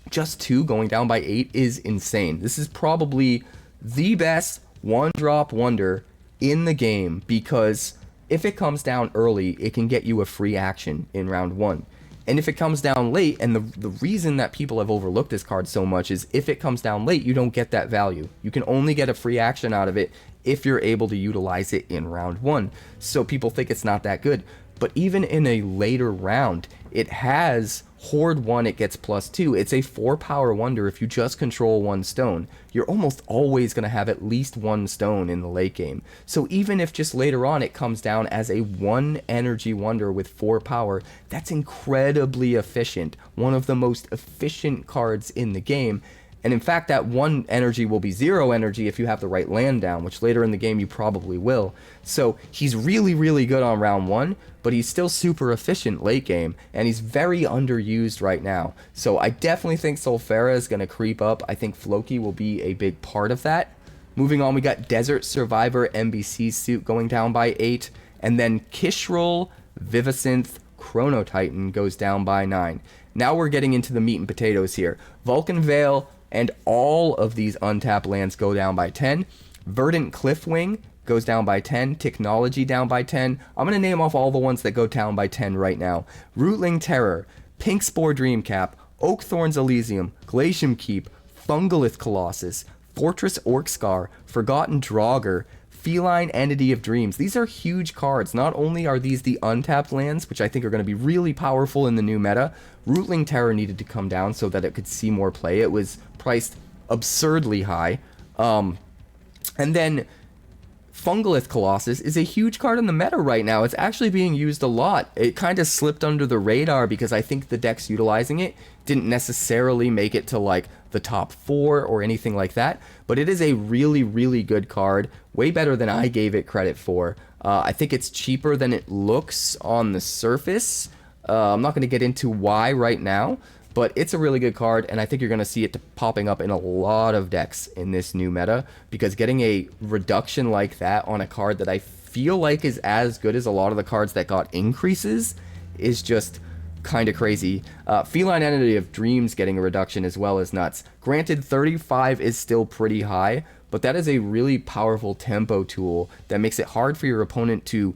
just 2 going down by 8 is insane. This is probably the best one-drop wonder in the game, because if it comes down early, it can get you a free action in round 1. And if it comes down late, and the reason that people have overlooked this card so much is if it comes down late, you don't get that value. You can only get a free action out of it if you're able to utilize it in round 1. So people think it's not that good. But even in a later round, it has Horde 1, it gets +2. It's a 4-power wonder if you just control 1 stone. You're almost always going to have at least 1 stone in the late game. So even if just later on it comes down as a 1 energy wonder with 4 power, that's incredibly efficient. One of the most efficient cards in the game. And in fact, that 1 energy will be 0 energy if you have the right land down, which later in the game you probably will. So he's really good on round 1, but he's still super efficient late game, and he's very underused right now. So I definitely think Sulfera is going to creep up. I think Floki will be a big part of that. Moving on, we got Desert Survivor MBC suit going down by 8, and then Kishrol Vivasynth Chrono Titan goes down by 9. Now we're getting into the meat and potatoes here. Vulcan Veil and all of these untapped lands go down by 10. Verdant Cliffwing goes down by 10. Technology down by 10. I'm going to name off all the ones that go down by 10 right now. Rootling Terror, Pink Spore Dreamcap, Oakthorn's Elysium, Glacium Keep, Fungalith Colossus, Fortress Orcscar, Forgotten Draugr, Feline Entity of Dreams. These are huge cards. Not only are these the untapped lands, which I think are going to be really powerful in the new meta, Rootling Terror needed to come down so that it could see more play. It was priced absurdly high. And then Fungalith Colossus is a huge card in the meta right now. It's actually being used a lot. It kind of slipped under the radar because I think the decks utilizing it didn't necessarily make it to like the top 4 or anything like that, but it is a really good card, way better than I gave it credit for. I think it's cheaper than it looks on the surface. I'm not going to get into why right now, but it's a really good card, and I think you're going to see it popping up in a lot of decks in this new meta, because getting a reduction like that on a card that I feel like is as good as a lot of the cards that got increases is just kind of crazy. Feline Entity of Dreams getting a reduction as well is nuts. Granted, 35 is still pretty high, but that is a really powerful tempo tool that makes it hard for your opponent to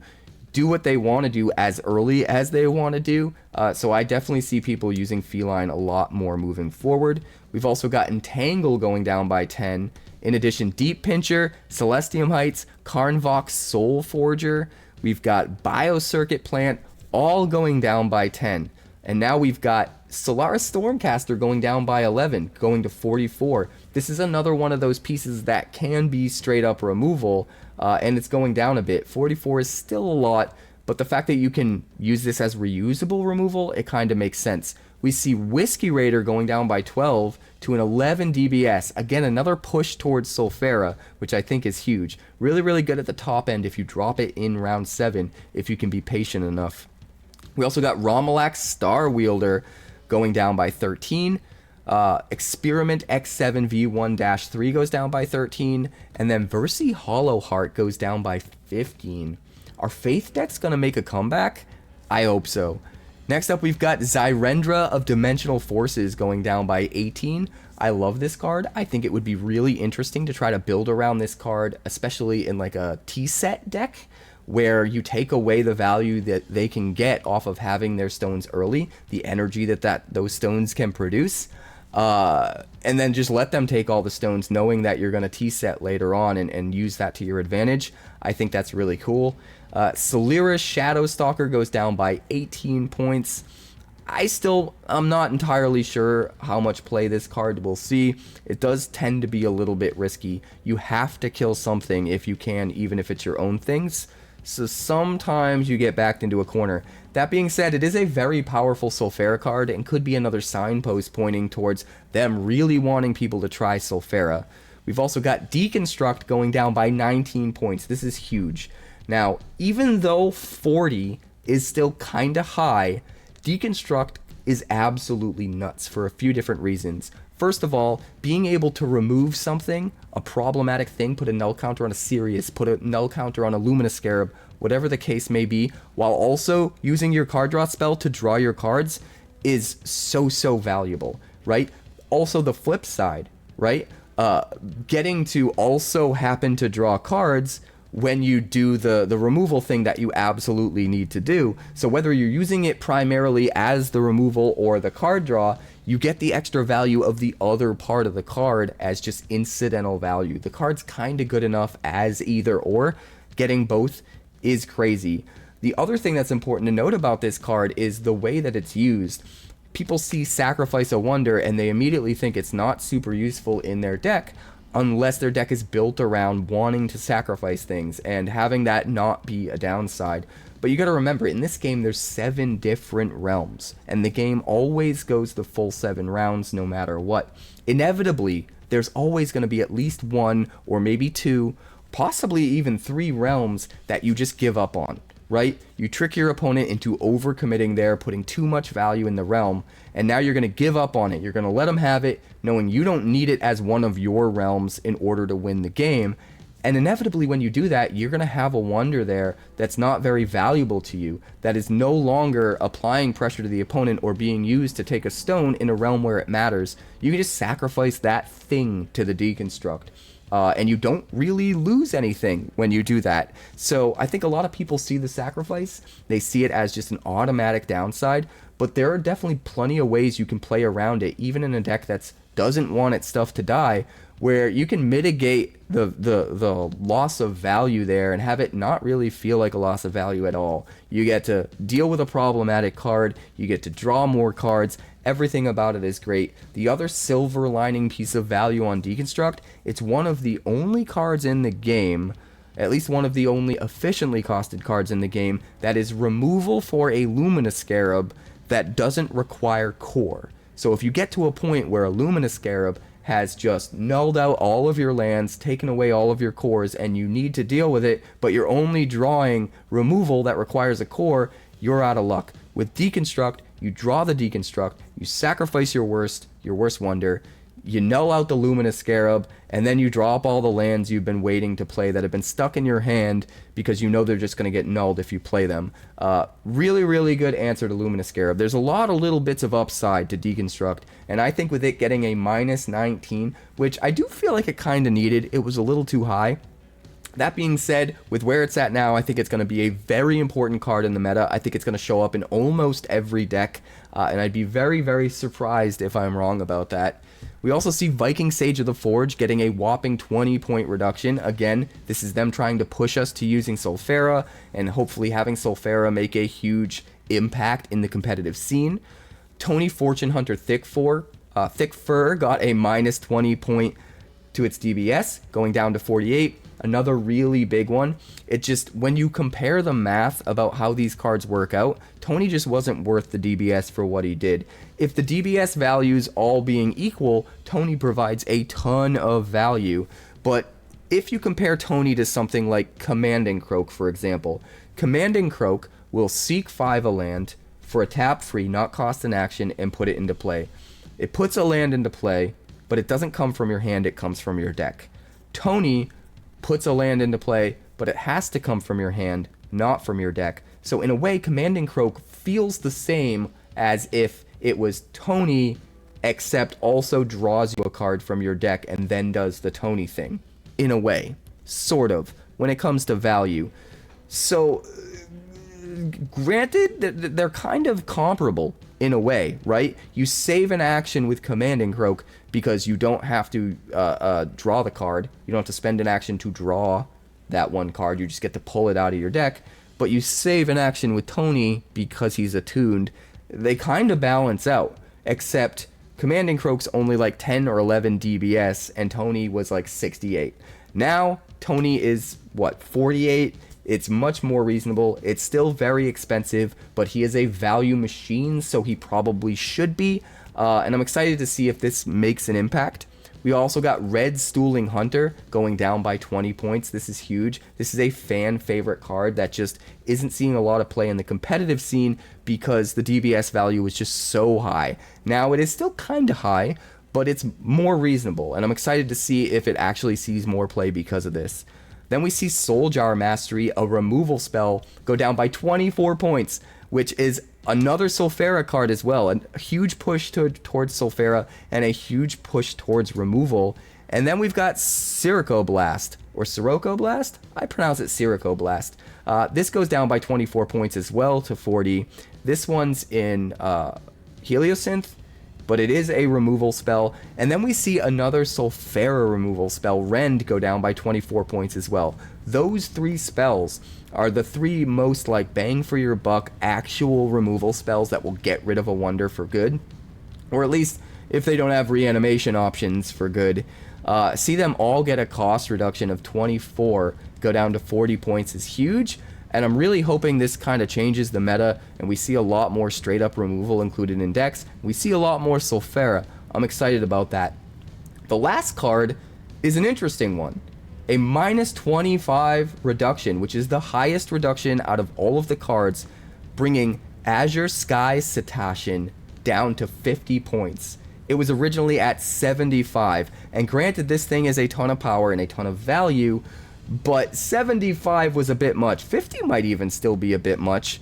do what they want to do as early as they want to do. So I definitely see people using Feline a lot more moving forward. We've also got Entangle going down by 10. In addition, Deep Pincher, Celestium Heights, Karnvox Soul Forger. We've got Biocircuit Plant, all going down by 10. And now we've got Solaris Stormcaster going down by 11, going to 44. This is another one of those pieces that can be straight up removal, and it's going down a bit. 44 is still a lot, but the fact that you can use this as reusable removal, it kind of makes sense. We see Whiskey Raider going down by 12 to an 11 DBS. Again, another push towards Sulfera, which I think is huge. Really, really good at the top end if you drop it in round 7, if you can be patient enough. We also got Romalax Star Wielder going down by 13. Experiment X7V1-3 goes down by 13. And then Versi Hollow Heart goes down by 15. Are Faith decks going to make a comeback? I hope so. Next up, we've got Zyrendra of Dimensional Forces going down by 18. I love this card. I think it would be really interesting to try to build around this card, especially in like a T-set deck, where you take away the value that they can get off of having their stones early, the energy that those stones can produce, and then just let them take all the stones, knowing that you're going to T-set later on and use that to your advantage. I think that's really cool. Solira's Shadowstalker goes down by 18 points. I'm not entirely sure how much play this card will see. It does tend to be a little bit risky. You have to kill something if you can, even if it's your own things. So sometimes you get backed into a corner. That being said, it is a very powerful Sulfera card and could be another signpost pointing towards them really wanting people to try Sulfera. We've also got Deconstruct going down by 19 points. This is huge. Now, even though 40 is still kind of high, Deconstruct is absolutely nuts for a few different reasons. First of all, being able to remove something, a problematic thing, put a null counter on a Sirius, put a null counter on a Luminous Scarab, whatever the case may be, while also using your card draw spell to draw your cards is so valuable, right? Also the flip side, right? Getting to also happen to draw cards when you do the removal thing that you absolutely need to do. So whether you're using it primarily as the removal or the card draw, you get the extra value of the other part of the card as just incidental value. The card's kind of good enough as either or. Getting both is crazy. The other thing that's important to note about this card is the way that it's used. People see Sacrifice a Wonder and they immediately think it's not super useful in their deck, unless their deck is built around wanting to sacrifice things and having that not be a downside. But you got to remember, in this game there's 7 different realms, and the game always goes the full 7 rounds no matter what. Inevitably, there's always going to be at least 1 or maybe 2, possibly even 3 realms that you just give up on, right? You trick your opponent into overcommitting there, putting too much value in the realm, and now you're going to give up on it. You're going to let them have it, knowing you don't need it as one of your realms in order to win the game. And inevitably, when you do that, you're going to have a wonder there that's not very valuable to you, that is no longer applying pressure to the opponent or being used to take a stone in a realm where it matters. You can just sacrifice that thing to the Deconstruct. And you don't really lose anything when you do that. So I think a lot of people see the sacrifice, they see it as just an automatic downside, but there are definitely plenty of ways you can play around it, even in a deck that doesn't want its stuff to die, where you can mitigate the loss of value there and have it not really feel like a loss of value at all. You get to deal with a problematic card, you get to draw more cards, everything about it is great. The other silver lining piece of value on Deconstruct, it's one of the only cards in the game, at least one of the only efficiently costed cards in the game, that is removal for a Luminous Scarab that doesn't require core. So if you get to a point where a Luminous Scarab has just nulled out all of your lands, taken away all of your cores, and you need to deal with it, but you're only drawing removal that requires a core, you're out of luck. With Deconstruct, you draw the Deconstruct, you sacrifice your worst wonder, you null out the Luminous Scarab, and then you draw up all the lands you've been waiting to play that have been stuck in your hand because you know they're just going to get nulled if you play them. Really, really good answer to Luminous Scarab. There's a lot of little bits of upside to Deconstruct, and I think with it getting a -19, which I do feel like it kind of needed, it was a little too high. That being said, with where it's at now, I think it's going to be a very important card in the meta. I think it's going to show up in almost every deck, and I'd be very, very surprised if I'm wrong about that. We also see Viking Sage of the Forge getting a whopping 20-point reduction. Again, this is them trying to push us to using Sulfera, and hopefully having Sulfera make a huge impact in the competitive scene. Tony Fortune Hunter Thick Fur got a -20 point to its DBS, going down to 48. another really big one. It just, when you compare the math about how these cards work out, Tony just wasn't worth the DBS for what he did. If the DBS values all being equal, Tony provides a ton of value. But if you compare Tony to something like Commanding Croak, for example, Commanding Croak will seek 5 a land for a tap free, not cost an action, and put it into play. It puts a land into play, but it doesn't come from your hand, it comes from your deck. Tony puts a land into play, but it has to come from your hand, not from your deck. So in a way, Commanding Croak feels the same as if it was Tony, except also draws you a card from your deck and then does the Tony thing. In a way, sort of, when it comes to value. So, granted, they're kind of comparable in a way, right? You save an action with Commanding Croak because you don't have to draw the card. You don't have to spend an action to draw that one card. You just get to pull it out of your deck. But you save an action with Tony because he's attuned. They kind of balance out, except Commanding Croak's only like 10 or 11 DBS, and Tony was like 68. Now, Tony is, what, 48? It's much more reasonable. It's still very expensive, but he is a value machine, so he probably should be. And I'm excited to see if this makes an impact. We also got Red Stooling Hunter going down by 20 points. This is huge. This is a fan favorite card that just isn't seeing a lot of play in the competitive scene because the DBS value was just so high. Now it is still kind of high, but it's more reasonable, and I'm excited to see if it actually sees more play because of this. Then we see Soul Jar Mastery, a removal spell, go down by 24 points, which is another Sulfera card as well. A huge push towards Sulfera and a huge push towards removal. And then we've got Sirocco Blast, or Sirocco Blast? I pronounce it Sirocco Blast. This goes down by 24 points as well to 40. This one's in Heliosynth, but it is a removal spell. And then we see another Sulfera removal spell, Rend, go down by 24 points as well. Those 3 spells are the 3 most like bang for your buck actual removal spells that will get rid of a wonder for good, or at least if they don't have reanimation options for good. See them all get a cost reduction of 24, go down to 40 points is huge, and I'm really hoping this kind of changes the meta and we see a lot more straight up removal included in decks. We see a lot more Sulfera. I'm excited about that. The last card is an interesting one. A minus 25 reduction, which is the highest reduction out of all of the cards, bringing Azure Sky Cetacean down to 50 points. It was originally at 75, and granted this thing is a ton of power and a ton of value, but 75 was a bit much. 50 might even still be a bit much.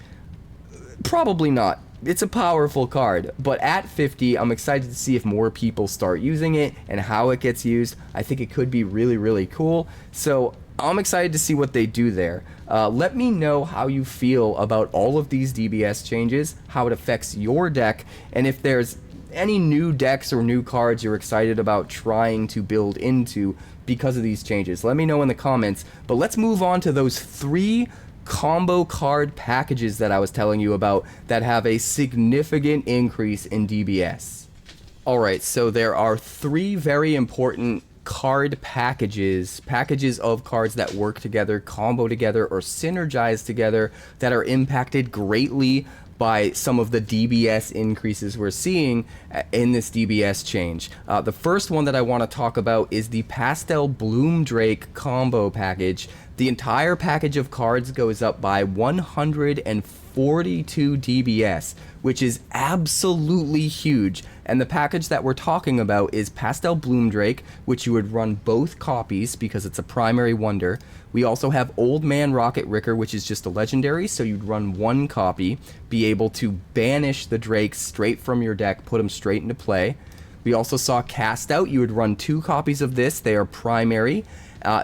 Probably not. It's a powerful card, but at 50, I'm excited to see if more people start using it and how it gets used. I think it could be really, really cool. So I'm excited to see what they do there. Let me know how you feel about all of these DBS changes, how it affects your deck, and if there's any new decks or new cards you're excited about trying to build into because of these changes. Let me know in the comments, but let's move on to those 3 combo card packages that I was telling you about that have a significant increase in DBS. Alright, so there are 3 very important card packages of cards that work together, combo together, or synergize together that are impacted greatly by some of the DBS increases we're seeing in this DBS change. The first one that I want to talk about is the Pastel Bloom Drake combo package. The entire package of cards goes up by 142 DBS, which is absolutely huge. And the package that we're talking about is Pastel Bloom Drake, which you would run both copies because it's a primary wonder. We also have Old Man Rocket Ricker, which is just a legendary, so you'd run 1 copy, be able to banish the Drake straight from your deck, put them straight into play. We also saw Cast Out. You would run 2 copies of this. They are primary.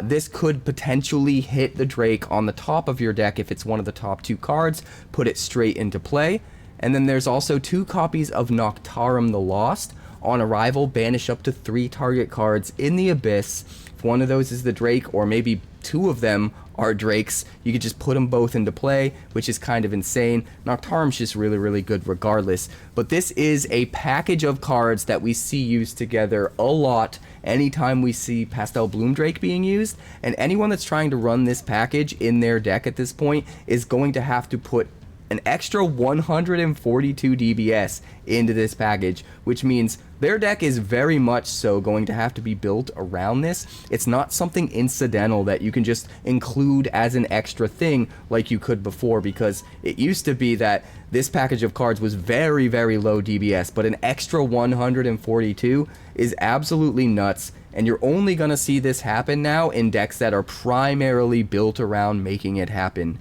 This could potentially hit the Drake on the top of your deck if it's one of the top 2 cards, put it straight into play. And then there's also 2 copies of Noctarum the Lost. On arrival, banish up to 3 target cards in the Abyss. If one of those is the Drake, or maybe 2 of them are Drakes, you could just put them both into play, which is kind of insane. Noctarum's just really, really good regardless. But this is a package of cards that we see used together a lot, anytime we see Pastel Bloomdrake being used, and anyone that's trying to run this package in their deck at this point is going to have to put an extra 142 DBS into this package, which means their deck is very much so going to have to be built around this. It's not something incidental that you can just include as an extra thing like you could before, because it used to be that this package of cards was very, very low DBS, but an extra 142 is absolutely nuts, and you're only going to see this happen now in decks that are primarily built around making it happen.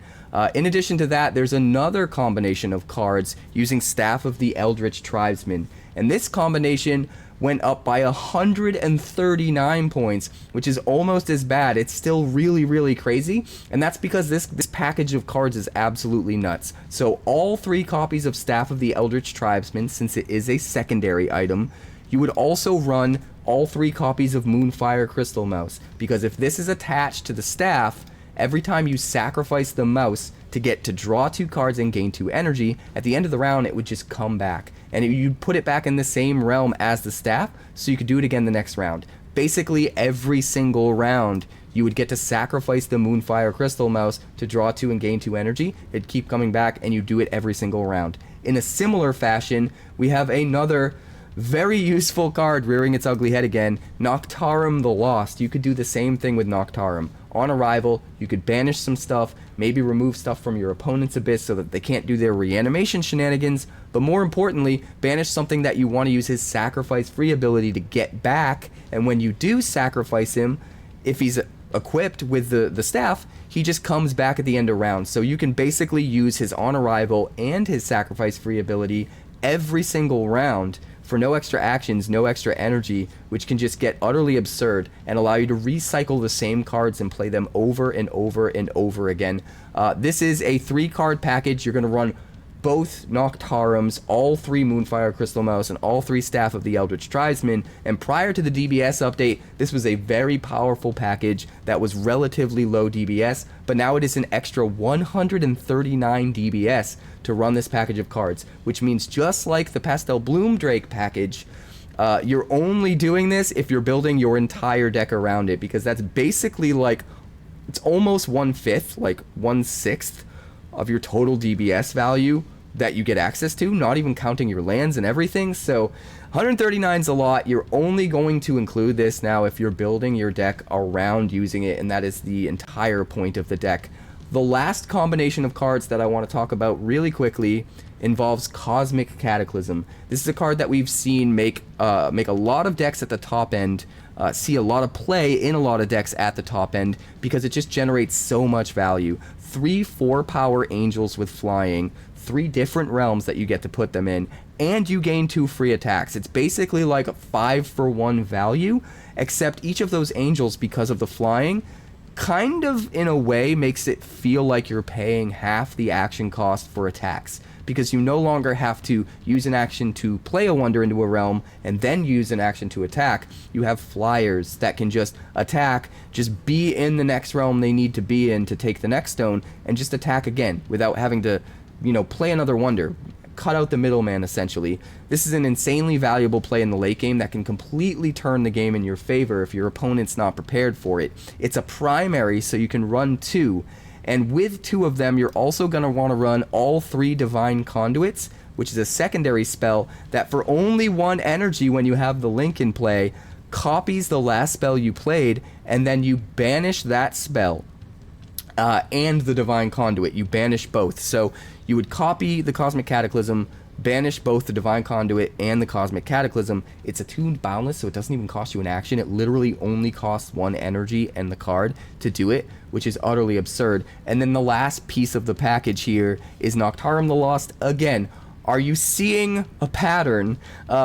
In addition to that, there's another combination of cards using Staff of the Eldritch Tribesman, and this combination went up by 139 points, which is almost as bad. It's still really, really crazy, and that's because this package of cards is absolutely nuts. So all 3 copies of Staff of the Eldritch Tribesman, since it is a secondary item. You would also run all 3 copies of Moonfire Crystal Mouse, because if this is attached to the staff, every time you sacrifice the mouse to get to draw 2 cards and gain 2 energy, at the end of the round it would just come back. And you'd put it back in the same realm as the staff, so you could do it again the next round. Basically, every single round, you would get to sacrifice the Moonfire Crystal Mouse to draw 2 and gain 2 energy. It'd keep coming back, and you do it every single round. In a similar fashion, we have another very useful card rearing its ugly head again, Noctarum the Lost. You could do the same thing with Noctarum. On arrival, you could banish some stuff, maybe remove stuff from your opponent's abyss so that they can't do their reanimation shenanigans, but more importantly, banish something that you want to use his sacrifice free ability to get back, and when you do sacrifice him, if he's equipped with the staff, he just comes back at the end of round. So you can basically use his on arrival and his sacrifice free ability every single round for no extra actions, no extra energy, which can just get utterly absurd and allow you to recycle the same cards and play them over and over and over again. This is a 3-card package. You're going to run both Noctarums, all 3 Moonfire Crystal Mouse, and all 3 Staff of the Eldritch Tribesman. And prior to the DBS update, this was a very powerful package that was relatively low DBS, but now it is an extra 139 DBS to run this package of cards, which means just like the Pastel Bloomdrake package, you're only doing this if you're building your entire deck around it, because that's basically like, it's almost 1/5, like 1/6 of your total DBS value that you get access to, not even counting your lands and everything. So 139 is a lot. You're only going to include this now if you're building your deck around using it, and that is the entire point of the deck. The last combination of cards that I want to talk about really quickly involves Cosmic Cataclysm. This is a card that we've seen make a lot of decks at the top end, see a lot of play in a lot of decks at the top end, because it just generates so much value. 3 4-power angels with flying, 3 different realms that you get to put them in, and you gain 2 free attacks. It's basically like a 5-for-1 value, except each of those angels, because of the flying, kind of in a way makes it feel like you're paying half the action cost for attacks, because you no longer have to use an action to play a wonder into a realm and then use an action to attack. You have flyers that can just attack, just be in the next realm they need to be in to take the next stone, and just attack again without having to, you know, play another wonder. Cut out the middleman, essentially. This is an insanely valuable play in the late game that can completely turn the game in your favor if your opponent's not prepared for it. It's a primary, so you can run 2, and with 2 of them, you're also going to want to run all 3 Divine Conduits, which is a secondary spell that for only 1 energy when you have the link in play, copies the last spell you played, and then you banish that spell. And the Divine Conduit. You banish both. So you would copy the Cosmic Cataclysm, banish both the Divine Conduit and the Cosmic Cataclysm. It's attuned boundless, so it doesn't even cost you an action. It literally only costs 1 energy and the card to do it, which is utterly absurd. And then the last piece of the package here is Noctarum the Lost again. Are you seeing a pattern?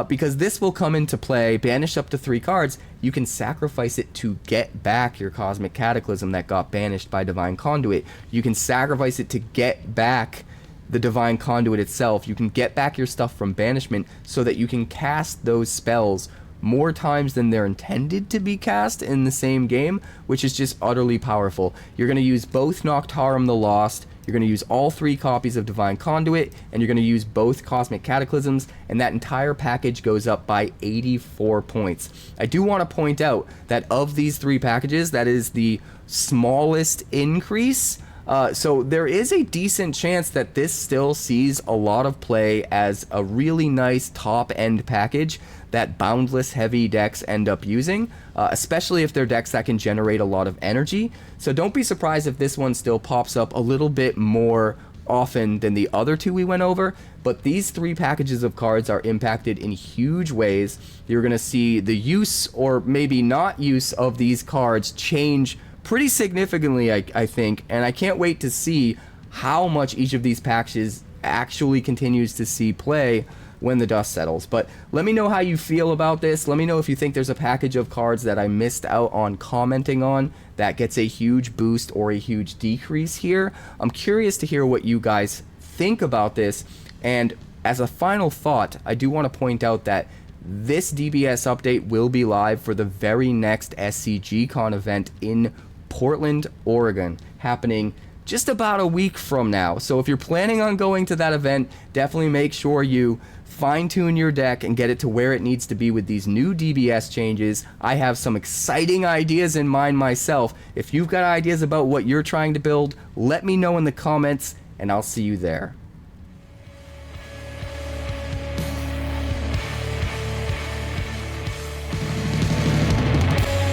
Because this will come into play, banish up to 3 cards, you can sacrifice it to get back your Cosmic Cataclysm that got banished by Divine Conduit. You can sacrifice it to get back the Divine Conduit itself. You can get back your stuff from banishment so that you can cast those spells more times than they're intended to be cast in the same game, which is just utterly powerful. You're going to use both Noctarum the Lost, you're going to use all 3 copies of Divine Conduit, and you're going to use both Cosmic Cataclysms, and that entire package goes up by 84 points. I do want to point out that of these 3 packages, that is the smallest increase. So there is a decent chance that this still sees a lot of play as a really nice top-end package that Boundless heavy decks end up using, especially if they're decks that can generate a lot of energy. So don't be surprised if this one still pops up a little bit more often than the other 2 we went over, but these 3 packages of cards are impacted in huge ways. You're going to see the use or maybe not use of these cards change pretty significantly, I think, and I can't wait to see how much each of these packages actually continues to see play when the dust settles. But let me know how you feel about this. Let me know if you think there's a package of cards that I missed out on commenting on that gets a huge boost or a huge decrease here. I'm curious to hear what you guys think about this. And as a final thought, I do want to point out that this DBS update will be live for the very next SCGCon event in Portland, Oregon, happening just about a week from now. So if you're planning on going to that event, definitely make sure you fine-tune your deck and get it to where it needs to be with these new DBS changes. I have some exciting ideas in mind myself. If you've got ideas about what you're trying to build, let me know in the comments, and I'll see you there.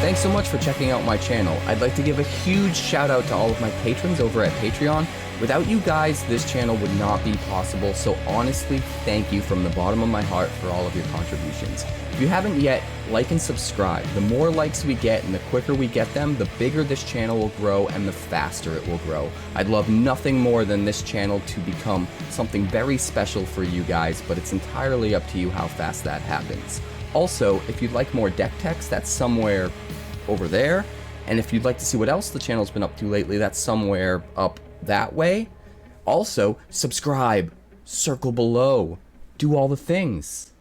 Thanks so much for checking out my channel. I'd like to give a huge shout out to all of my patrons over at Patreon. Without you guys, this channel would not be possible, so honestly, thank you from the bottom of my heart for all of your contributions. If you haven't yet, like and subscribe. The more likes we get and the quicker we get them, the bigger this channel will grow and the faster it will grow. I'd love nothing more than this channel to become something very special for you guys, but it's entirely up to you how fast that happens. Also, if you'd like more deck text, that's somewhere over there, and if you'd like to see what else the channel's been up to lately, that's somewhere up that way. Also, subscribe, circle below, do all the things.